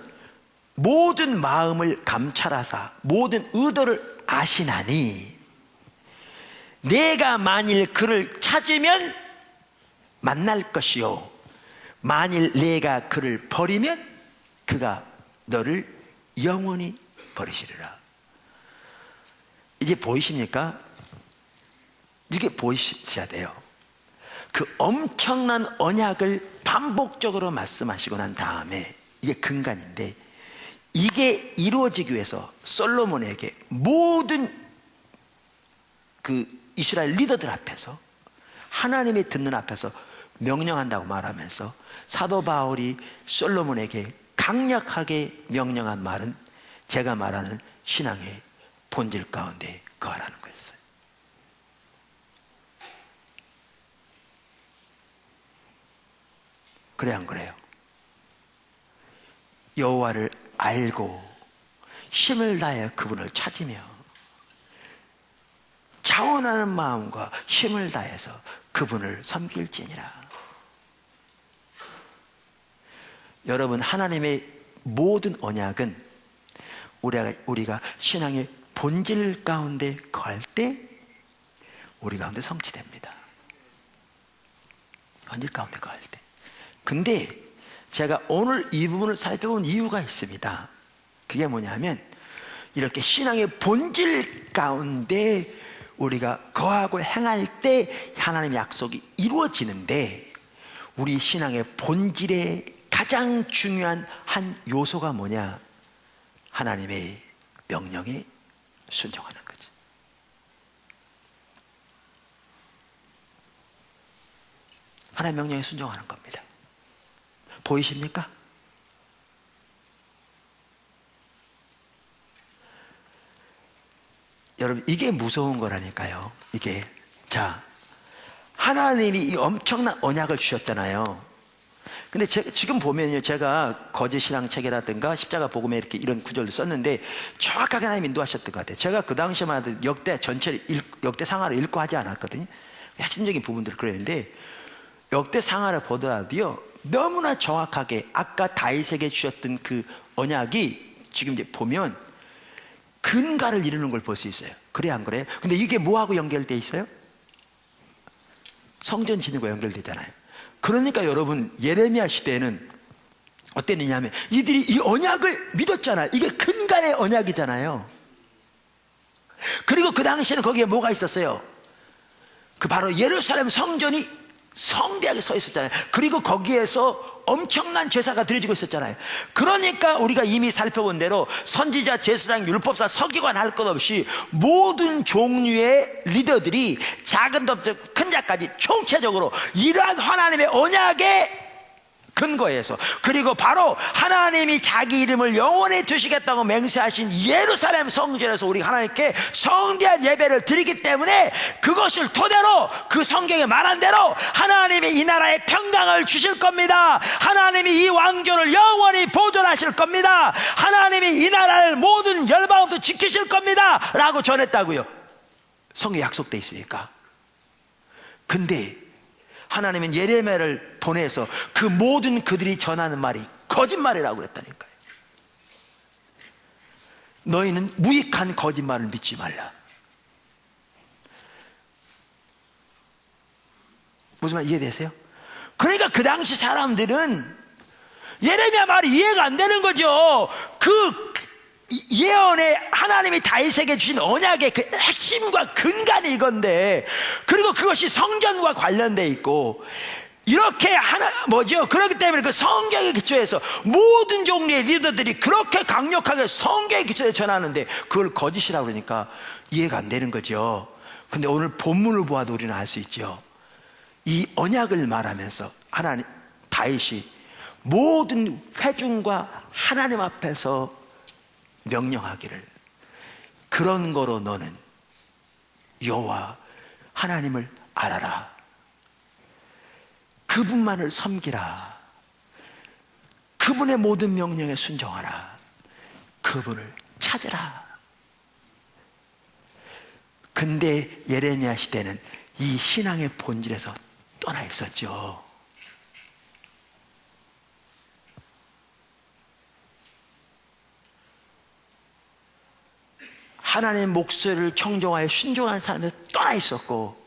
모든 마음을 감찰하사 모든 의도를 아시나니 내가 만일 그를 찾으면 만날 것이요 만일 내가 그를 버리면 그가 너를 영원히 버리시리라. 이제 보이십니까? 이게 보이셔야 돼요. 그 엄청난 언약을 반복적으로 말씀하시고 난 다음에 이게 근간인데, 이게 이루어지기 위해서 솔로몬에게 모든 그 이스라엘 리더들 앞에서 하나님의 듣는 앞에서 명령한다고 말하면서 사도 바울이 솔로몬에게 강력하게 명령한 말은 제가 말하는 신앙의 본질 가운데 거하라는 거였어요. 그래 안 그래요? 여호와를 알고 힘을 다해 그분을 찾으며 자원하는 마음과 힘을 다해서 그분을 섬길지니라. 여러분, 하나님의 모든 언약은 우리가 신앙의 본질 가운데 거할 때 우리 가운데 성취됩니다. 본질 가운데 거할 때. 근데 제가 오늘 이 부분을 살펴본 이유가 있습니다. 그게 뭐냐면, 이렇게 신앙의 본질 가운데 우리가 거하고 행할 때 하나님의 약속이 이루어지는데, 우리 신앙의 본질의 가장 중요한 한 요소가 뭐냐? 하나님의 명령에 순종하는 거죠. 하나님의 명령에 순종하는 겁니다. 보이십니까? 여러분, 이게 무서운 거라니까요. 이게, 자, 하나님이 이 엄청난 언약을 주셨잖아요. 근데 지금 보면요, 제가 거짓신앙 책이라든가 십자가 복음에 이렇게 이런 구절을 썼는데 정확하게 하나님 인도하셨던 것 같아요. 제가 그 당시만 해도 역대 전체를 역대 상하를 읽고 하지 않았거든요. 핵심적인 부분들을 그랬는데, 역대 상하를 보더라도요, 너무나 정확하게 아까 다윗에게 주셨던 그 언약이 지금 이제 보면 근간을 이루는 걸 볼 수 있어요. 그래 안 그래요? 근데 이게 뭐하고 연결되어 있어요? 성전 짓는과 연결되잖아요. 그러니까 여러분, 예레미야 시대에는 어땠느냐면 이들이 이 언약을 믿었잖아요. 이게 근간의 언약이잖아요. 그리고 그 당시에는 거기에 뭐가 있었어요? 그 바로 예루살렘 성전이 성대하게 서 있었잖아요. 그리고 거기에서 엄청난 제사가 드려지고 있었잖아요. 그러니까 우리가 이미 살펴본 대로 선지자, 제사장, 율법사, 서기관 할 것 없이 모든 종류의 리더들이 작은 자부터 큰 자까지 총체적으로 이러한 하나님의 언약의 근거에서, 그리고 바로 하나님이 자기 이름을 영원히 두시겠다고 맹세하신 예루살렘 성전에서 우리 하나님께 성대한 예배를 드리기 때문에, 그것을 토대로 그 성경에 말한 대로 하나님이 이 나라에 평강을 주실 겁니다. 하나님이 이 왕조를 영원히 보존하실 겁니다. 하나님이 이 나라를 모든 열방으로부터 지키실 겁니다 라고 전했다고요. 성경에 약속되어 있으니까. 근데 하나님은 예레미야를 보내서 그 모든 그들이 전하는 말이 거짓말이라고 그랬다니까요. 너희는 무익한 거짓말을 믿지 말라. 무슨 말 이해되세요? 그러니까 그 당시 사람들은 예레미야 말이 이해가 안 되는 거죠. 그 예언에 하나님이 다윗에게 주신 언약의 그 핵심과 근간이 이건데, 그리고 그것이 성전과 관련돼 있고, 이렇게 그렇기 때문에 그 성경의 기초에서 모든 종류의 리더들이 그렇게 강력하게 성경의 기초에 전하는데 그걸 거짓이라고 그러니까 이해가 안 되는 거죠. 근데 오늘 본문을 보아도 우리는 알 수 있죠. 이 언약을 말하면서 다윗이 모든 회중과 하나님 앞에서 명령하기를, 그런 거로 너는 여호와 하나님을 알아라. 그분만을 섬기라. 그분의 모든 명령에 순종하라. 그분을 찾으라. 근데 예레미야 시대는 이 신앙의 본질에서 떠나 있었죠. 하나님의 목소리를 청종하여 순종하는 사람들이 떠나 있었고,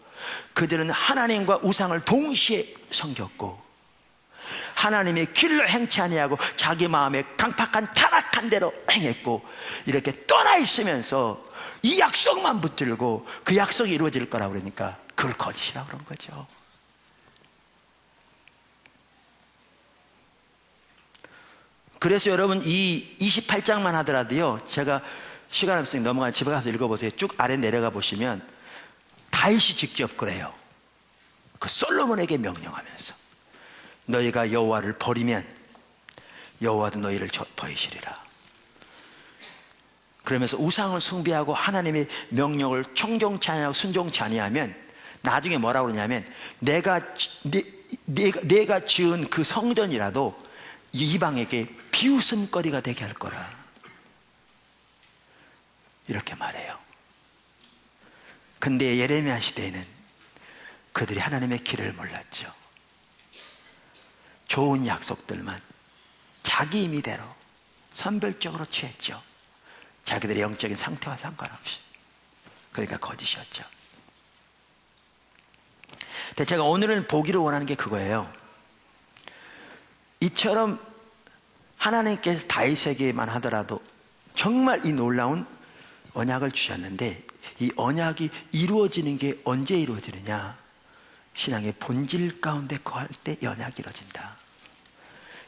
그들은 하나님과 우상을 동시에 섬겼고, 하나님의 길로 행치 아니하고 자기 마음에 강팍한 타락한 대로 행했고, 이렇게 떠나 있으면서 이 약속만 붙들고 그 약속이 이루어질 거라고 그러니까 그걸 거짓이라고 그런 거죠. 그래서 여러분 이 28장만 하더라도요, 제가 시간 없으니까 넘어가면 집에 가서 읽어보세요. 쭉 아래 내려가 보시면 다윗이 직접 그래요. 그 솔로몬에게 명령하면서 너희가 여호와를 버리면 여호와도 너희를 버리시리라. 그러면서 우상을 숭배하고 하나님의 명령을 청종치 아니하고 순종치 아니하면 나중에 뭐라고 그러냐면 내가 지은 그 성전이라도 이방에게 비웃음거리가 되게 할 거라, 이렇게 말해요. 근데 예레미야 시대에는 그들이 하나님의 길을 몰랐죠. 좋은 약속들만 자기 임의대로 선별적으로 취했죠. 자기들의 영적인 상태와 상관없이. 그러니까 거짓이었죠. 근데 제가 오늘은 보기를 원하는 게 그거예요. 이처럼 하나님께서 다윗에게만 하더라도 정말 이 놀라운 언약을 주셨는데, 이 언약이 이루어지는 게 언제 이루어지느냐? 신앙의 본질 가운데 거할 때 이 언약이 이루어진다.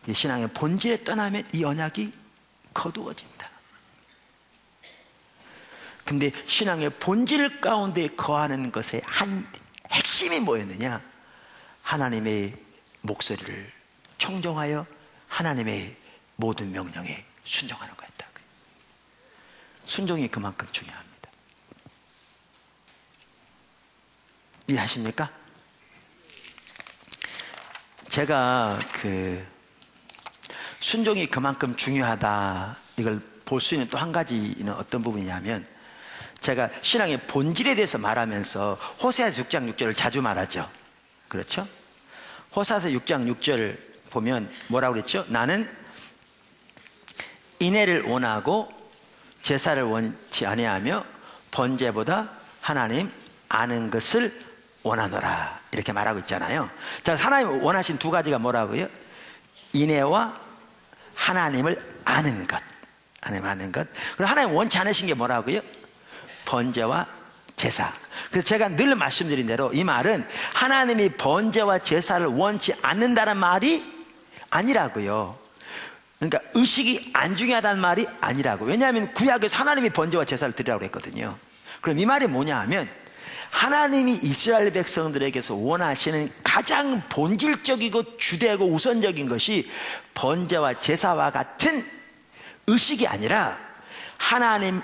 이 신앙의 본질에 떠나면 이 언약이 거두어진다. 근데 신앙의 본질 가운데 거하는 것의 한 핵심이 뭐였느냐? 하나님의 목소리를 청종하여 하나님의 모든 명령에 순종하는 거였다. 순종이 그만큼 중요합니다. 이해하십니까? 제가 순종이 그만큼 중요하다, 이걸 볼 수 있는 또 한 가지는 어떤 부분이냐면, 제가 신앙의 본질에 대해서 말하면서 호세아서 6장 6절을 자주 말하죠. 그렇죠? 호세아서 6장 6절 보면 뭐라고 그랬죠? 나는 인애를 원하고 제사를 원치 아니하며 번제보다 하나님 아는 것을 원하노라, 이렇게 말하고 있잖아요. 자, 하나님 원하신 두 가지가 뭐라고요? 인애와 하나님을 아는 것. 하나님 아는 것. 그리고 하나님 원치 않으신 게 뭐라고요? 번제와 제사. 그래서 제가 늘 말씀드린 대로 이 말은 하나님이 번제와 제사를 원치 않는다는 말이 아니라고요. 그러니까 의식이 안 중요하다는 말이 아니라고. 왜냐하면 구약에서 하나님이 번제와 제사를 드리라고 했거든요. 그럼 이 말이 뭐냐 하면 하나님이 이스라엘 백성들에게서 원하시는 가장 본질적이고 주되고 우선적인 것이 번제와 제사와 같은 의식이 아니라 하나님을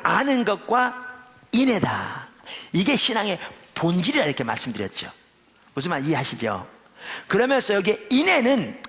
아는 것과 인애다. 이게 신앙의 본질이라 이렇게 말씀드렸죠. 무슨 말 이해하시죠? 그러면서 여기에 인애는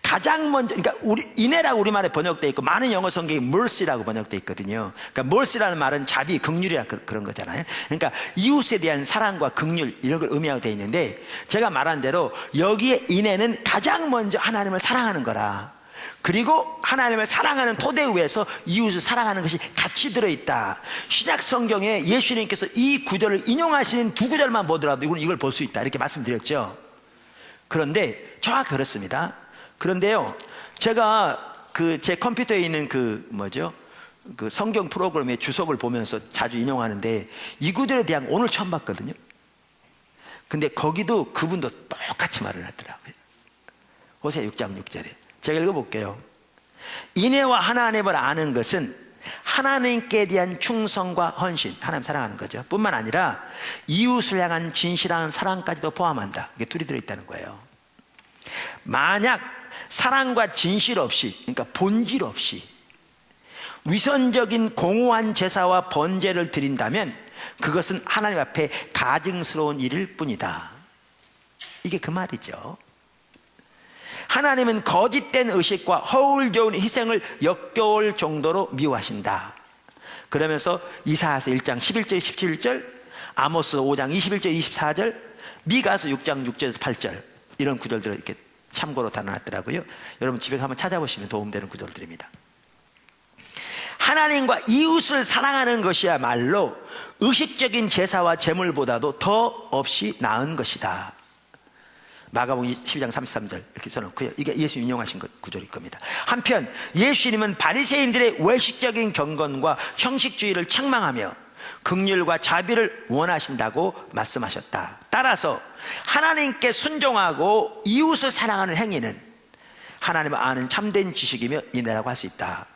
가장 먼저, 그러니까 인애라고 우리말에 번역되어 있고 많은 영어 성경이 mercy라고 번역되어 있거든요. 그러니까 mercy라는 말은 자비, 긍휼이라 그런 거잖아요. 그러니까 이웃에 대한 사랑과 긍휼 이런 걸 의미하고 되어 있는데 제가 말한 대로 여기에 인애는 가장 먼저 하나님을 사랑하는 거라. 그리고 하나님을 사랑하는 토대 위에서 이웃을 사랑하는 것이 같이 들어있다. 신약 성경에 예수님께서 이 구절을 인용하시는 두 구절만 보더라도 이걸 볼 수 있다 이렇게 말씀드렸죠. 그런데 정확히 그렇습니다. 그런데요, 제가 제 컴퓨터에 있는 그 성경 프로그램의 주석을 보면서 자주 인용하는데 이 구절에 대한 오늘 처음 봤거든요. 근데 거기도 그분도 똑같이 말을 하더라고요. 호세아 6장 6절에 제가 읽어볼게요. 인애와 하나님을 아는 것은 하나님께 대한 충성과 헌신, 하나님 사랑하는 거죠. 뿐만 아니라 이웃을 향한 진실한 사랑까지도 포함한다. 이게 둘이 들어있다는 거예요. 만약 사랑과 진실 없이, 그러니까 본질 없이 위선적인 공허한 제사와 번제를 드린다면 그것은 하나님 앞에 가증스러운 일일 뿐이다. 이게 그 말이죠. 하나님은 거짓된 의식과 허울 좋은 희생을 역겨울 정도로 미워하신다. 그러면서 이사야서 1장 11절 17절, 아모스 5장 21절 24절, 미가서 6장 6절 8절 이런 구절들을 이렇게 참고로 다뤄놨더라고요. 여러분 집에 한번 찾아보시면 도움되는 구절들입니다. 하나님과 이웃을 사랑하는 것이야말로 의식적인 제사와 제물보다도 더 없이 나은 것이다. 마가복음 12장 33절 이렇게 써놓고요. 이게 예수 인용하신 구절일 겁니다. 한편 예수님은 바리새인들의 외식적인 경건과 형식주의를 책망하며 긍휼과 자비를 원하신다고 말씀하셨다. 따라서 하나님께 순종하고 이웃을 사랑하는 행위는 하나님을 아는 참된 지식이며 인애라고 할 수 있다.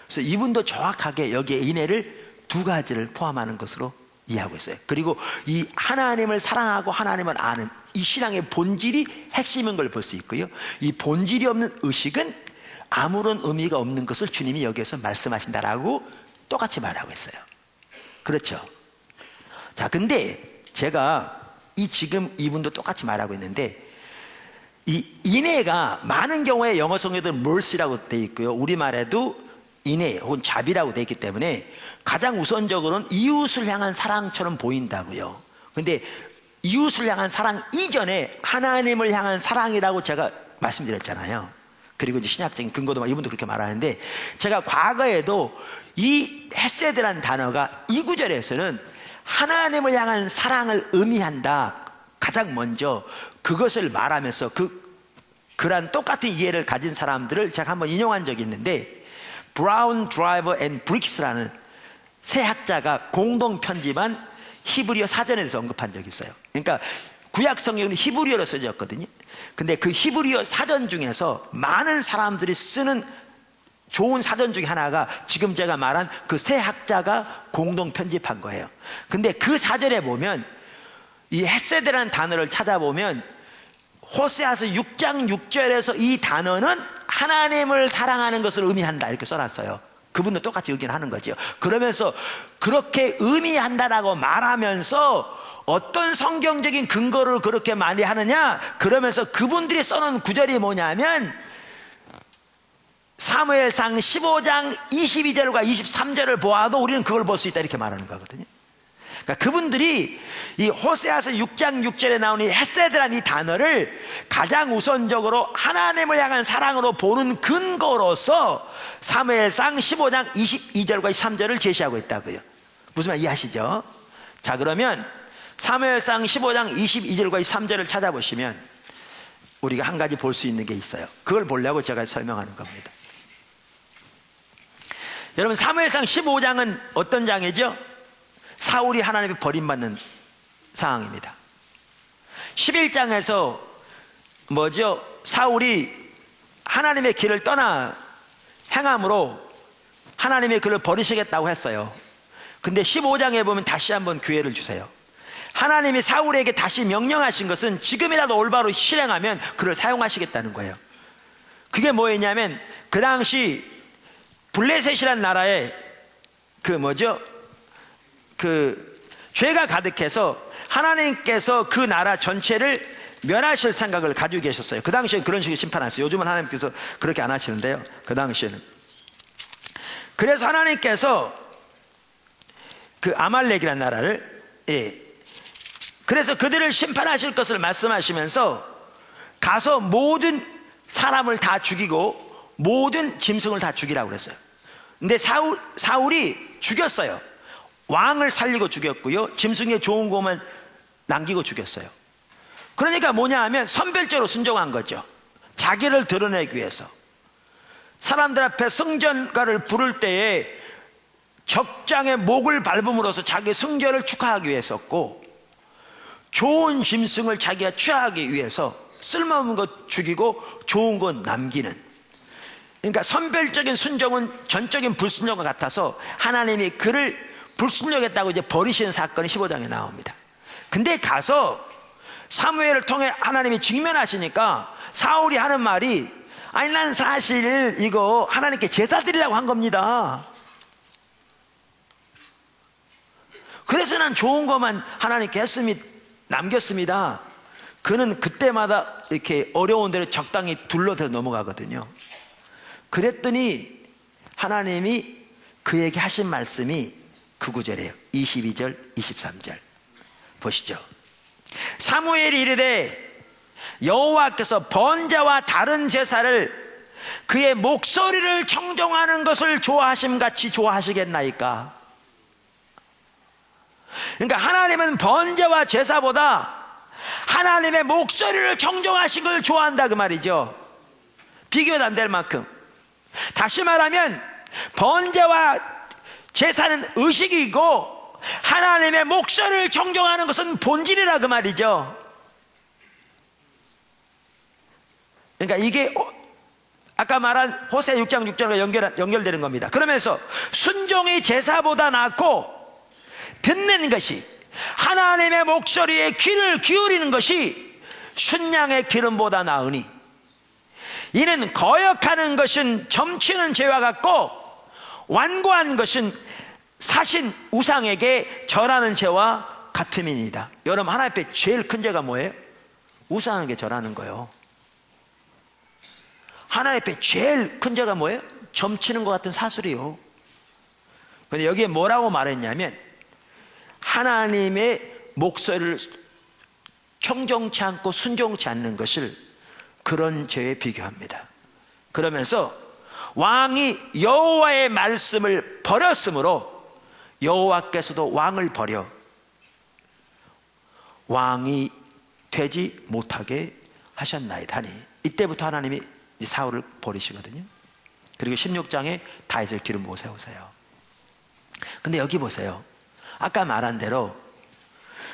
그래서 이분도 정확하게 여기에 인애를 두 가지를 포함하는 것으로 이해하고 있어요. 그리고 이 하나님을 사랑하고 하나님을 아는 이 신앙의 본질이 핵심인 걸 볼 수 있고요. 이 본질이 없는 의식은 아무런 의미가 없는 것을 주님이 여기에서 말씀하신다라고 똑같이 말하고 있어요. 그렇죠? 자, 근데 제가 지금 이분도 똑같이 말하고 있는데 이 인애가 많은 경우에 영어 성경에도 mercy라고 되어 있고요. 우리말에도 인애 혹은 자비라고 되어 있기 때문에 가장 우선적으로는 이웃을 향한 사랑처럼 보인다고요. 근데 이웃을 향한 사랑 이전에 하나님을 향한 사랑이라고 제가 말씀드렸잖아요. 그리고 이제 신약적인 근거도 이분도 그렇게 말하는데 제가 과거에도 이 헤세드라는 단어가 이 구절에서는 하나님을 향한 사랑을 의미한다. 가장 먼저 그것을 말하면서 그런 똑같은 이해를 가진 사람들을 제가 한번 인용한 적이 있는데 브라운 드라이버 앤 브릭스라는 세 학자가 공동 편집한 히브리어 사전에 대해서 언급한 적이 있어요. 그러니까 구약 성경은 히브리어로 써졌거든요. 근데 그 히브리어 사전 중에서 많은 사람들이 쓰는 좋은 사전 중에 하나가 지금 제가 말한 그 세 학자가 공동 편집한 거예요. 근데 그 사전에 보면 이 헤세드라는 단어를 찾아보면 호세아서 6장 6절에서 이 단어는 하나님을 사랑하는 것을 의미한다 이렇게 써놨어요. 그분도 똑같이 의견하는 거죠. 그러면서 그렇게 의미한다라고 말하면서 어떤 성경적인 근거를 그렇게 많이 하느냐? 그러면서 그분들이 써놓은 구절이 뭐냐면 사무엘상 15장 22절과 23절을 보아도 우리는 그걸 볼 수 있다 이렇게 말하는 거거든요. 그러니까 그분들이 이 호세아서 6장 6절에 나오는 헤세드라는 이 단어를 가장 우선적으로 하나님을 향한 사랑으로 보는 근거로서 사무엘상 15장 22절과 23절을 제시하고 있다고요. 무슨 말 이해하시죠? 자, 그러면 사무엘상 15장 22절과 23절을 찾아보시면 우리가 한 가지 볼 수 있는 게 있어요. 그걸 보려고 제가 설명하는 겁니다. 여러분 사무엘상 15장은 어떤 장이죠? 사울이 하나님의 버림받는 상황입니다. 11장에서 뭐죠? 사울이 하나님의 길을 떠나 행함으로 하나님의 길을 버리시겠다고 했어요. 근데 15장에 보면 다시 한번 기회를 주세요. 하나님이 사울에게 다시 명령하신 것은 지금이라도 올바로 실행하면 그를 사용하시겠다는 거예요. 그게 뭐였냐면 그 당시 블레셋이라는 나라에 죄가 가득해서 하나님께서 그 나라 전체를 멸하실 생각을 가지고 계셨어요. 그 당시에 그런 식으로 심판하셨어요. 요즘은 하나님께서 그렇게 안 하시는데요, 그 당시에는. 그래서 하나님께서 그 아말렉이라는 나라를, 그래서 그들을 심판하실 것을 말씀하시면서 가서 모든 사람을 다 죽이고 모든 짐승을 다 죽이라고 그랬어요. 근데 사울이 죽였어요. 왕을 살리고 죽였고요, 짐승의 좋은 것만 남기고 죽였어요. 그러니까 뭐냐 하면 선별적으로 순종한 거죠. 자기를 드러내기 위해서. 사람들 앞에 승전가를 부를 때에 적장의 목을 밟음으로써 자기 승전을 축하하기 위해서였고, 좋은 짐승을 자기가 취하기 위해서 쓸모없는 것 죽이고 좋은 것 남기는, 그러니까 선별적인 순종은 전적인 불순종과 같아서 하나님이 그를 불순종했다고 이제 버리시는 사건이 15장에 나옵니다. 근데 가서 사무엘을 통해 하나님이 직면하시니까 사울이 하는 말이, 아니 난 사실 이거 하나님께 제사 드리려고 한 겁니다. 그래서 난 좋은 것만 하나님께 남겼습니다. 그는 그때마다 이렇게 어려운 데를 적당히 둘러대서 넘어가거든요. 그랬더니 하나님이 그에게 하신 말씀이 그 구절이에요. 22절 23절 보시죠. 사무엘이 이르되 여호와께서 번제와 다른 제사를 그의 목소리를 청종하는 것을 좋아하심 같이 좋아하시겠나이까. 그러니까 하나님은 번제와 제사보다 하나님의 목소리를 청종하신 걸 좋아한다 그 말이죠. 비교도 안 될 만큼. 다시 말하면 번제와 제사는 의식이고 하나님의 목소리를 청종하는 것은 본질이라 그 말이죠. 그러니까 이게 아까 말한 호세 6장 6절과 연결되는 겁니다. 그러면서 순종이 제사보다 낫고 듣는 것이, 하나님의 목소리에 귀를 기울이는 것이 순양의 기름보다 나으니 이는 거역하는 것은 점치는 죄와 같고 완고한 것은 사신 우상에게 절하는 죄와 같음이니이다. 여러분, 하나님 앞에 제일 큰 죄가 뭐예요? 우상에게 절하는 거예요. 하나님 앞에 제일 큰 죄가 뭐예요? 점치는 것 같은 사슬이요. 근데 여기에 뭐라고 말했냐면 하나님의 목소리를 청종치 않고 순종치 않는 것을 그런 죄에 비교합니다. 그러면서 왕이 여호와의 말씀을 버렸으므로 여호와께서도 왕을 버려 왕이 되지 못하게 하셨나이다 하니, 이때부터 하나님이 사울을 버리시거든요. 그리고 16장에 다윗을 기름 부어 세우세요. 근데 여기 보세요. 아까 말한 대로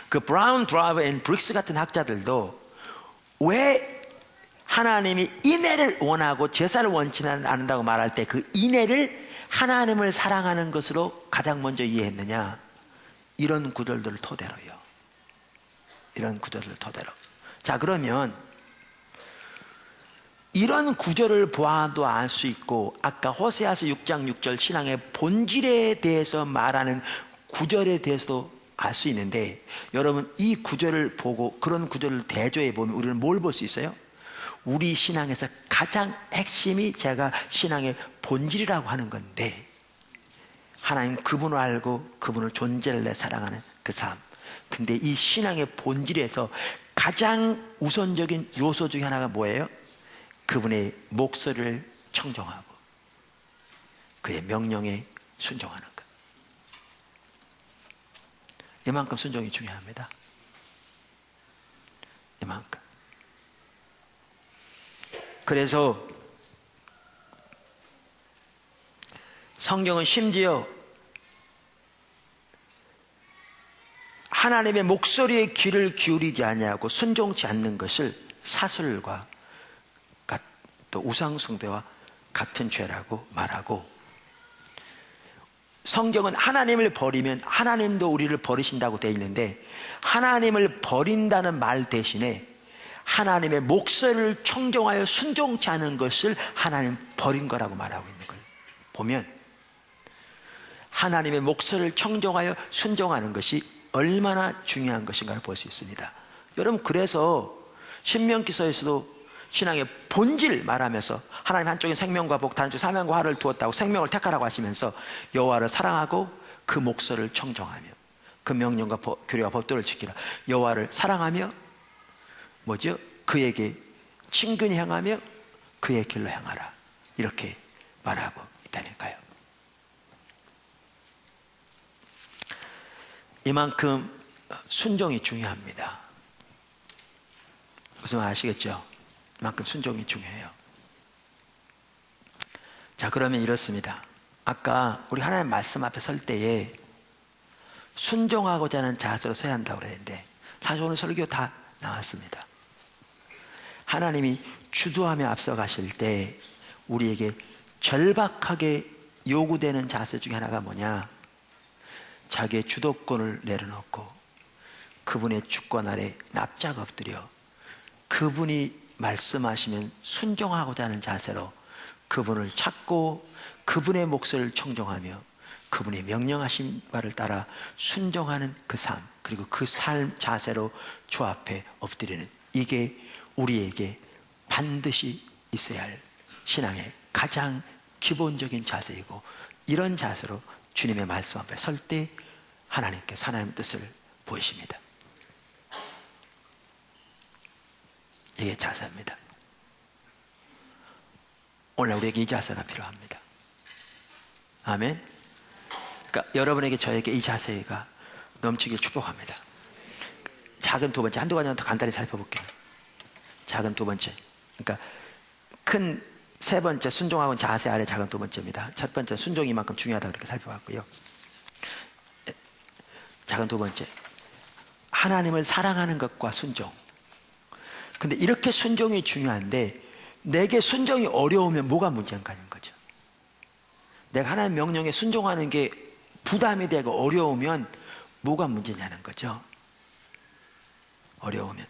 그 브라운, 드라이버 앤 브릭스 같은 학자들도 왜 하나님이 인애를 원하고 제사를 원치는 않는다고 말할 때 그 인애를 하나님을 사랑하는 것으로 가장 먼저 이해했느냐, 이런 구절들을 토대로요. 이런 구절을 토대로. 자, 그러면 이런 구절을 보아도 알 수 있고, 아까 호세아서 6장 6절 신앙의 본질에 대해서 말하는 구절에 대해서도 알 수 있는데, 여러분 이 구절을 보고 그런 구절을 대조해 보면 우리는 뭘 볼 수 있어요? 우리 신앙에서 가장 핵심이 제가 신앙의 본질이라고 하는 건데, 하나님 그분을 알고 그분을 존재를 내 사랑하는 그 삶. 근데 이 신앙의 본질에서 가장 우선적인 요소 중에 하나가 뭐예요? 그분의 목소리를 청종하고 그의 명령에 순종하는 것. 이만큼 순종이 중요합니다. 이만큼. 그래서 성경은 심지어 하나님의 목소리에 귀를 기울이지 아니하고 순종치 않는 것을 사슬과 또 우상숭배와 같은 죄라고 말하고, 성경은 하나님을 버리면 하나님도 우리를 버리신다고 되어 있는데, 하나님을 버린다는 말 대신에 하나님의 목소리를 청종하여 순종치 않은 것을 하나님 버린 거라고 말하고 있는 걸 보면, 하나님의 목소리를 청종하여 순종하는 것이 얼마나 중요한 것인가를 볼 수 있습니다. 여러분, 그래서 신명기서에서도 신앙의 본질 말하면서 하나님 한쪽에 생명과 복, 다른 쪽에 사명과 화를 두었다고 생명을 택하라고 하시면서 여호와를 사랑하고 그 목소리를 청종하며 그 명령과 규례와 법도를 지키라. 여호와를 사랑하며 뭐죠? 그에게 친근히 향하며 그의 길로 향하라. 이렇게 말하고 있다니까요. 이만큼 순종이 중요합니다. 무슨 말 아시겠죠? 이만큼 순종이 중요해요. 자, 그러면 이렇습니다. 아까 우리 하나님 말씀 앞에 설 때에 순종하고자 하는 자세로 서야 한다고 그랬는데, 사실 오늘 설교 다 나왔습니다. 하나님이 주도하며 앞서가실 때 우리에게 절박하게 요구되는 자세 중에 하나가 뭐냐? 자기의 주도권을 내려놓고 그분의 주권 아래 납작 엎드려 그분이 말씀하시면 순종하고자 하는 자세로 그분을 찾고 그분의 목소리를 청종하며 그분이 명령하신 바를 따라 순종하는 그 삶, 그리고 그 삶 자세로 주 앞에 엎드리는, 이게 우리에게 반드시 있어야 할 신앙의 가장 기본적인 자세이고, 이런 자세로 주님의 말씀 앞에 설 때 하나님께서 하나님의 뜻을 보이십니다. 이게 자세입니다. 오늘 우리에게 이 자세가 필요합니다. 아멘. 그러니까 여러분에게, 저에게 이 자세가 넘치길 축복합니다. 작은 두 번째, 한두 가지만 더 간단히 살펴볼게요. 작은 두 번째, 그러니까 큰 세 번째 순종하고 자세 아래 작은 두 번째입니다. 첫 번째, 순종이 이만큼 중요하다고 그렇게 살펴봤고요. 작은 두 번째, 하나님을 사랑하는 것과 순종. 근데 이렇게 순종이 중요한데 내게 순종이 어려우면 뭐가 문제인가 하는 거죠. 내가 하나님 명령에 순종하는 게 부담이 되고 어려우면 뭐가 문제냐는 거죠. 어려우면.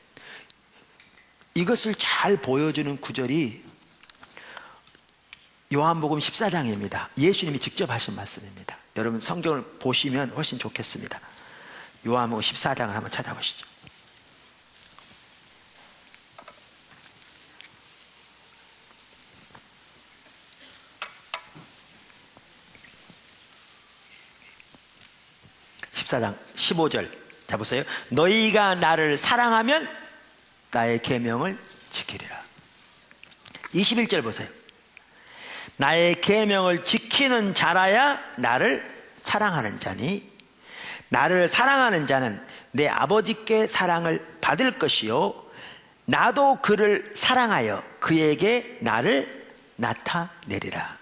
이것을 잘 보여주는 구절이 요한복음 14장입니다. 예수님이 직접 하신 말씀입니다. 여러분 성경을 보시면 훨씬 좋겠습니다. 요한복음 14장을 한번 찾아보시죠. (14장) 15절. 자, 보세요. 너희가 나를 사랑하면 나의 계명을 지키리라. 21절 보세요. 나의 계명을 지키는 자라야 나를 사랑하는 자니, 나를 사랑하는 자는 내 아버지께 사랑을 받을 것이요 나도 그를 사랑하여 그에게 나를 나타내리라.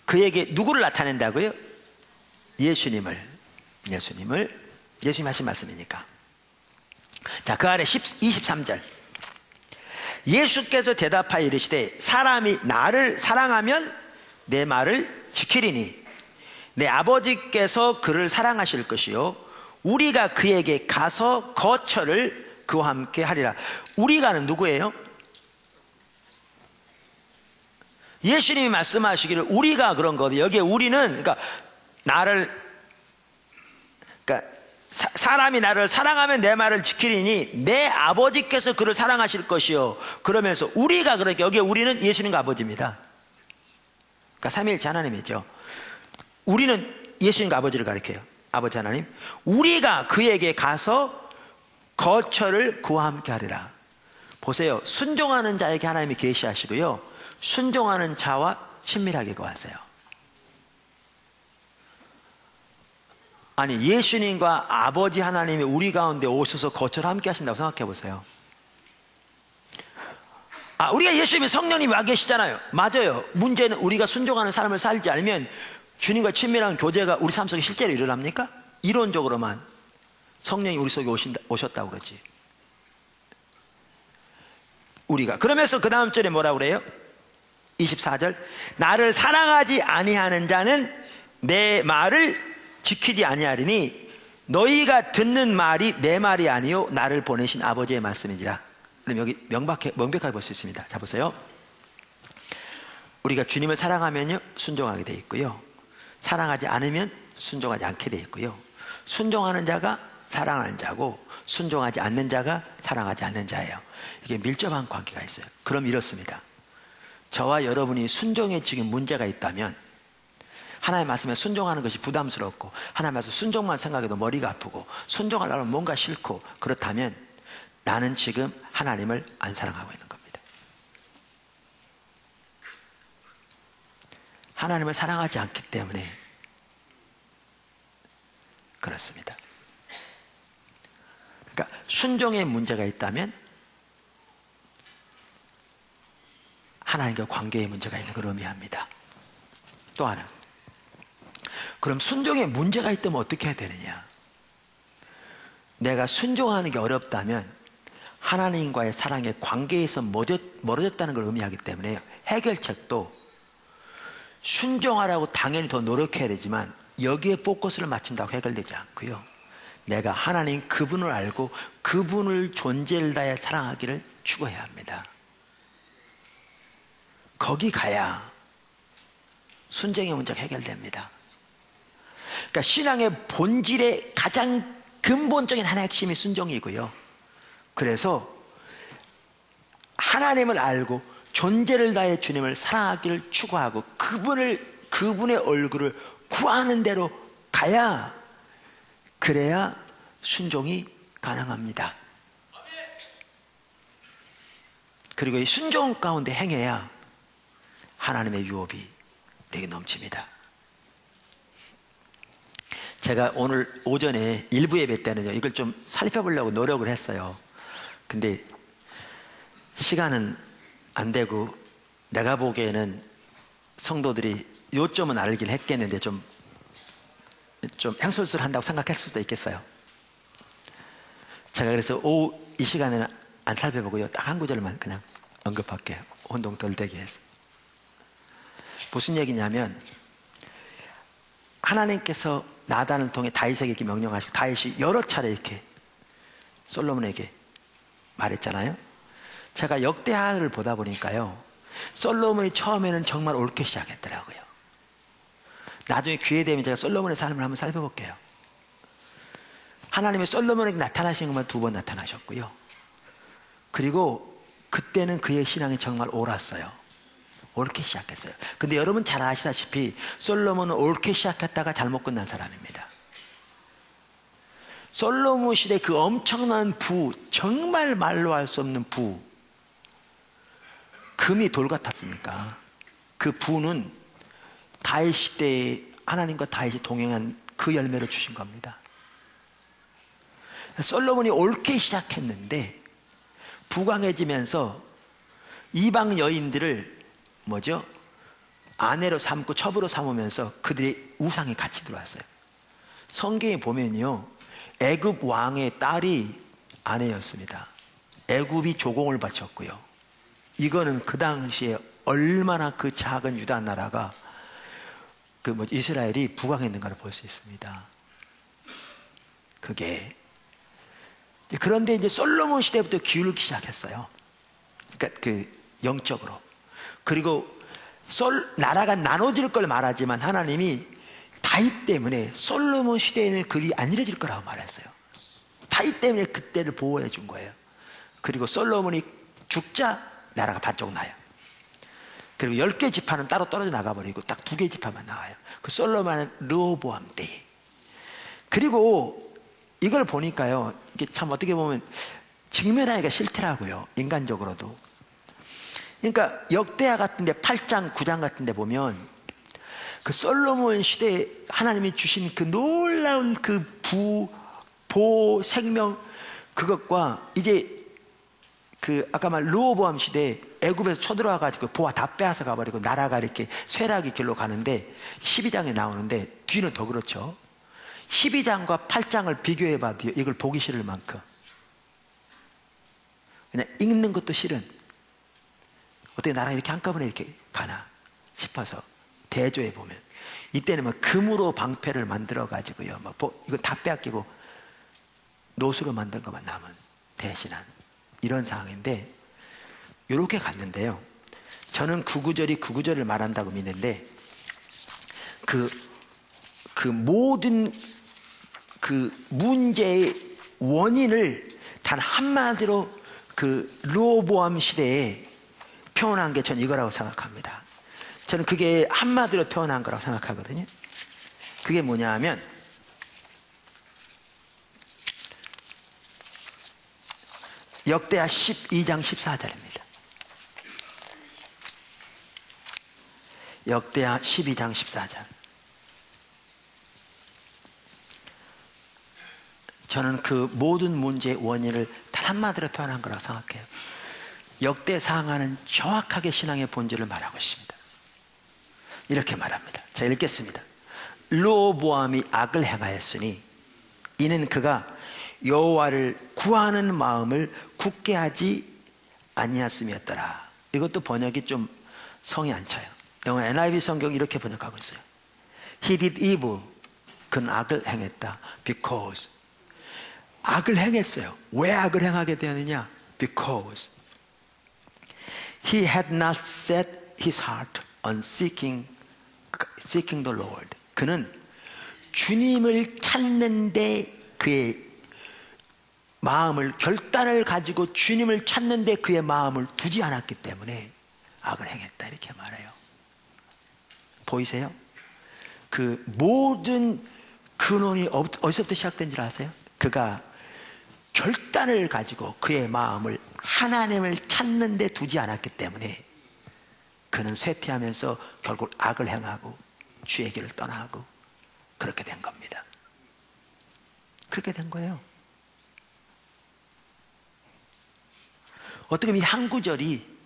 그에게 누구를 나타낸다고요? 예수님 하신 말씀이니까. 자, 그 아래 23절. 예수께서 대답하여 이르시되 사람이 나를 사랑하면 내 말을 지키리니 내 아버지께서 그를 사랑하실 것이요 우리가 그에게 가서 거처를 그와 함께 하리라. 우리가는 누구예요? 예수님이 말씀하시기를 우리가 그런 거거든요. 여기에 우리는 사람이 나를 사랑하면 내 말을 지키리니 내 아버지께서 그를 사랑하실 것이요. 그러면서 우리가, 그렇게 여기에 우리는 예수님과 아버지입니다. 그러니까 삼위일체 하나님이죠. 우리는 예수님과 아버지를 가리켜요. 아버지 하나님. 우리가 그에게 가서 거처를 그와 함께 하리라. 보세요. 순종하는 자에게 하나님이 계시하시고요, 순종하는 자와 친밀하게 거하세요. 아니, 예수님과 아버지 하나님이 우리 가운데 오셔서 거처를 함께 하신다고 생각해 보세요. 우리가 예수님이 성령님이 와 계시잖아요. 맞아요. 문제는 우리가 순종하는 삶을 살지 않으면 주님과 친밀한 교제가 우리 삶 속에 실제로 일어납니까? 이론적으로만. 성령이 우리 속에 오셨다고 그러지. 우리가 그러면서 그 다음 절에 뭐라고 그래요? 24절, 나를 사랑하지 아니하는 자는 내 말을 지키지 아니하리니 너희가 듣는 말이 내 말이 아니요 나를 보내신 아버지의 말씀이니라. 그럼 여기 명백하게 볼 수 있습니다. 자 보세요. 우리가 주님을 사랑하면요 순종하게 돼 있고요, 사랑하지 않으면 순종하지 않게 돼 있고요, 순종하는 자가 사랑하는 자고 순종하지 않는 자가 사랑하지 않는 자예요. 이게 밀접한 관계가 있어요. 그럼 이렇습니다. 저와 여러분이 순종에 지금 문제가 있다면, 하나님의 말씀에 순종하는 것이 부담스럽고 하나님의 말씀 순종만 생각해도 머리가 아프고 순종하려면 뭔가 싫고, 그렇다면 나는 지금 하나님을 안 사랑하고 있는 겁니다. 하나님을 사랑하지 않기 때문에 그렇습니다. 그러니까 순종에 문제가 있다면 하나님과 관계에 문제가 있는 걸 의미합니다. 또 하나, 그럼 순종에 문제가 있다면 어떻게 해야 되느냐? 내가 순종하는 게 어렵다면 하나님과의 사랑의 관계에서 멀어졌다는 걸 의미하기 때문에 해결책도 순종하라고 당연히 더 노력해야 되지만 여기에 포커스를 맞춘다고 해결되지 않고요, 내가 하나님 그분을 알고 그분을 존재를 다해 사랑하기를 추구해야 합니다. 거기 가야 순종의 문제가 해결됩니다. 그러니까 신앙의 본질의 가장 근본적인 하나의 핵심이 순종이고요, 그래서 하나님을 알고 존재를 다해 주님을 사랑하기를 추구하고 그분의 얼굴을 구하는 대로 가야, 그래야 순종이 가능합니다. 그리고 이 순종 가운데 행해야 하나님의 유업이 우리에게 넘칩니다. 제가 오늘 오전에 일부 예배 때는요 이걸 좀 살펴보려고 노력을 했어요. 근데 시간은 안 되고 내가 보기에는 성도들이 요점은 알긴 했겠는데 좀 행설술한다고 생각할 수도 있겠어요. 제가 그래서 이 시간에는 안 살펴보고요, 딱 한 구절만 그냥 언급할게요. 혼동 덜 되게 해서. 무슨 얘기냐면, 하나님께서 나단을 통해 다윗에게 이렇게 명령하시고 다윗이 여러 차례 이렇게 솔로몬에게 말했잖아요. 제가 역대하를 보다 보니까요, 솔로몬이 처음에는 정말 옳게 시작했더라고요. 나중에 기회 되면 제가 솔로몬의 삶을 한번 살펴볼게요. 하나님이 솔로몬에게 나타나신 것만 2번 나타나셨고요, 그리고 그때는 그의 신앙이 정말 옳았어요. 옳게 시작했어요. 근데 여러분 잘 아시다시피 솔로몬은 옳게 시작했다가 잘못 끝난 사람입니다. 솔로몬 시대 그 엄청난 부, 정말 말로 할 수 없는 부, 금이 돌 같았으니까 그 부는 다윗 시대에 하나님과 다윗이 동행한 그 열매를 주신 겁니다. 솔로몬이 옳게 시작했는데 부강해지면서 이방 여인들을 아내로 삼고 첩으로 삼으면서 그들의 우상이 같이 들어왔어요. 성경에 보면요, 애굽 왕의 딸이 아내였습니다. 애굽이 조공을 바쳤고요. 이거는 그 당시에 얼마나 그 작은 유다 나라가 이스라엘이 부강했는가를 볼 수 있습니다. 그런데 이제 솔로몬 시대부터 기울기 시작했어요. 그러니까 영적으로. 그리고 나라가 나눠질 걸 말하지만 하나님이 다윗 때문에 솔로몬 시대에는 그리 안 이뤄질 거라고 말했어요. 다윗 때문에 그때를 보호해 준 거예요. 그리고 솔로몬이 죽자 나라가 반쪽 나요. 그리고 10개 지파는 따로 떨어져 나가버리고 딱 2개 지파만 나와요. 그 솔로몬은 르호보암 때에. 그리고 이걸 보니까요, 이게 참 어떻게 보면 직면하기가 싫더라고요, 인간적으로도. 그러니까 역대하 같은데 8장 9장 같은데 보면 그 솔로몬 시대에 하나님이 주신 그 놀라운 그 보, 생명, 그것과 이제 아까 말 르호보암 시대에 애굽에서 쳐들어와가지고 보아 다 빼앗아 가버리고 나라가 이렇게 쇠락의 길로 가는데 12장에 나오는데 뒤는 더 그렇죠. 12장과 8장을 비교해봐도 이걸 보기 싫을 만큼, 그냥 읽는 것도 싫은, 어떻게 나랑 이렇게 한꺼번에 이렇게 가나 싶어서 대조해보면, 이때는 뭐 금으로 방패를 만들어가지고요, 이거 다 빼앗기고 노수로 만든 것만 남은 대신한 이런 상황인데, 이렇게 갔는데요. 저는 그 구절을 말한다고 믿는데, 그 모든 그 문제의 원인을 단 한마디로 그 르호보암 시대에 표현한 게 전 이거라고 생각합니다. 저는 그게 한마디로 표현한 거라고 생각하거든요. 그게 뭐냐 하면, 역대하 12장 14절입니다. 역대하 12장 14절. 저는 그 모든 문제의 원인을 단 한마디로 표현한 거라고 생각해요. 역대상하는 정확하게 신앙의 본질을 말하고 있습니다. 이렇게 말합니다. 자, 읽겠습니다. 르호보암이 악을 행하였으니 이는 그가 여호와를 구하는 마음을 굳게 하지 아니하였음이었더라. 이것도 번역이 좀 성이 안 차요. 영어 NIV 성경이 이렇게 번역하고 있어요. He did evil. 그는 악을 행했다. Because. 악을 행했어요. 왜 악을 행하게 되었느냐? Because he had not set his heart on seeking the Lord. 그는 주님을 찾는데 그의 마음을, 결단을 가지고 주님을 찾는데 그의 마음을 두지 않았기 때문에 악을 행했다, 이렇게 말해요. 보이세요? 그 모든 근원이 어디서부터 시작된 줄 아세요? 그가 결단을 가지고 그의 마음을 하나님을 찾는 데 두지 않았기 때문에 그는 쇠퇴하면서 결국 악을 행하고 주의 길을 떠나고 그렇게 된 겁니다. 그렇게 된 거예요. 어떻게 보면 이 한 구절이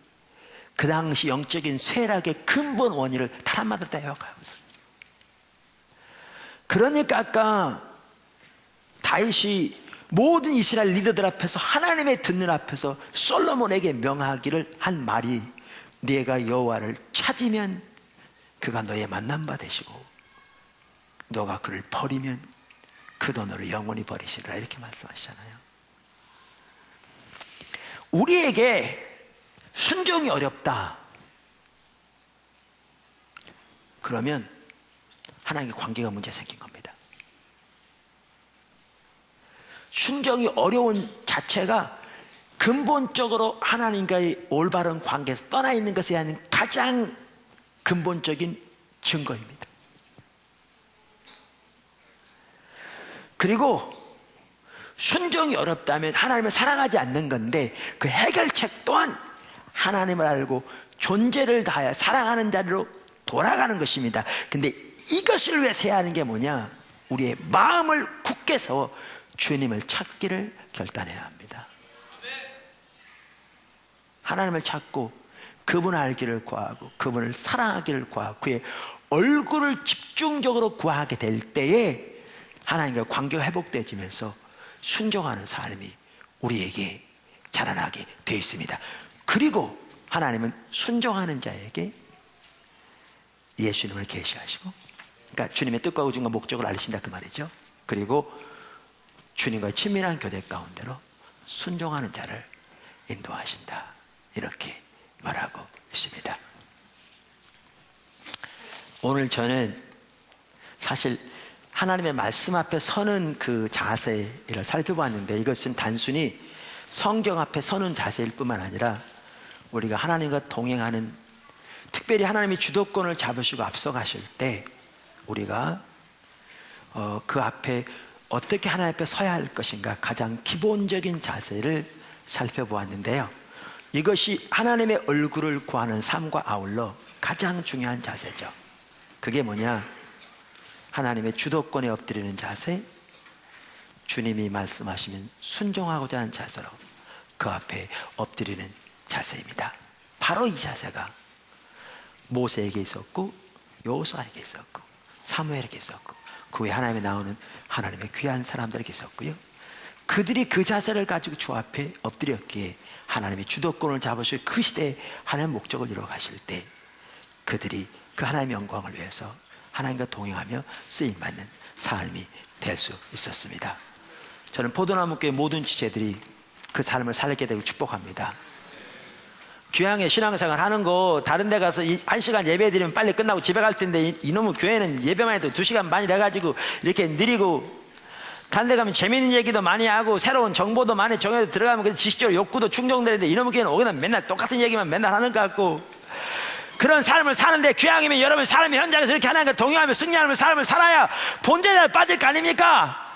그 당시 영적인 쇠락의 근본 원인을 단 한마디로 다 요약하고 있어요. 그러니까 아까 다윗이 모든 이스라엘 리더들 앞에서, 하나님의 듣는 앞에서 솔로몬에게 명하기를 한 말이, 네가 여호와를 찾으면 그가 너의 만남바 되시고 너가 그를 버리면 그도 너를 영원히 버리시리라, 이렇게 말씀하시잖아요. 우리에게 순종이 어렵다 그러면 하나님과 관계가 문제 생긴 겁니다. 순종이 어려운 자체가 근본적으로 하나님과의 올바른 관계에서 떠나 있는 것에 대한 가장 근본적인 증거입니다. 그리고 순종이 어렵다면 하나님을 사랑하지 않는 건데, 그 해결책 또한 하나님을 알고 존재를 다하여 사랑하는 자리로 돌아가는 것입니다. 근데 이것을 위해서 해야 하는 게 뭐냐? 우리의 마음을 굳게 세워 주님을 찾기를 결단해야 합니다. 하나님을 찾고 그분을 알기를 구하고 그분을 사랑하기를 구하고 그의 얼굴을 집중적으로 구하게 될 때에 하나님과 관계가 회복되어지면서 순종하는 삶이 우리에게 자라나게 되어 있습니다. 그리고 하나님은 순종하는 자에게 예수님을 계시하시고, 그러니까 주님의 뜻과 의중과 목적을 알리신다, 그 말이죠. 그리고 주님과의 친밀한 교제 가운데로 순종하는 자를 인도하신다, 이렇게 말하고 있습니다. 오늘 저는 사실 하나님의 말씀 앞에 서는 그 자세를 살펴봤는데, 이것은 단순히 성경 앞에 서는 자세일 뿐만 아니라 우리가 하나님과 동행하는, 특별히 하나님이 주도권을 잡으시고 앞서가실 때 우리가 그 앞에 어떻게 하나님 앞에 서야 할 것인가, 가장 기본적인 자세를 살펴보았는데요. 이것이 하나님의 얼굴을 구하는 삶과 아울러 가장 중요한 자세죠. 그게 뭐냐? 하나님의 주도권에 엎드리는 자세, 주님이 말씀하시면 순종하고자 하는 자세로 그 앞에 엎드리는 자세입니다. 바로 이 자세가 모세에게 있었고 여호수아에게 있었고 사무엘에게 있었고 그 후에 하나님에 나오는 하나님의 귀한 사람들이 계셨고요. 그들이 그 자세를 가지고 주 앞에 엎드렸기에 하나님이 주도권을 잡으실 그 시대에 하나님의 목적을 이루어 가실 때 그들이 그 하나님의 영광을 위해서 하나님과 동행하며 쓰임받는 삶이 될 수 있었습니다. 저는 포도나무교회 모든 지체들이 그 삶을 살게 되고 축복합니다. 교양에 신앙생활 하는 거 다른 데 가서 1시간 예배 드리면 빨리 끝나고 집에 갈 텐데 이놈의 교회는 예배만 해도 2시간 많이 돼가지고 이렇게 느리고, 다른 데 가면 재밌는 얘기도 많이 하고 새로운 정보도 많이 정해서 들어가면 지식적으로 욕구도 충족되는데 이놈의 교회는 오기는 맨날 똑같은 얘기만 맨날 하는 것 같고, 그런 삶을 사는데 교양이면 여러분 삶의 현장에서 이렇게 하나님과 동행하며 승리하는 삶을 살아야 본전에 빠질 거 아닙니까?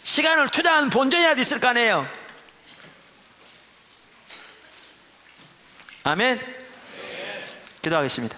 시간을 투자한 본전이라도 있을 거 아니에요. 아멘. 기도하겠습니다.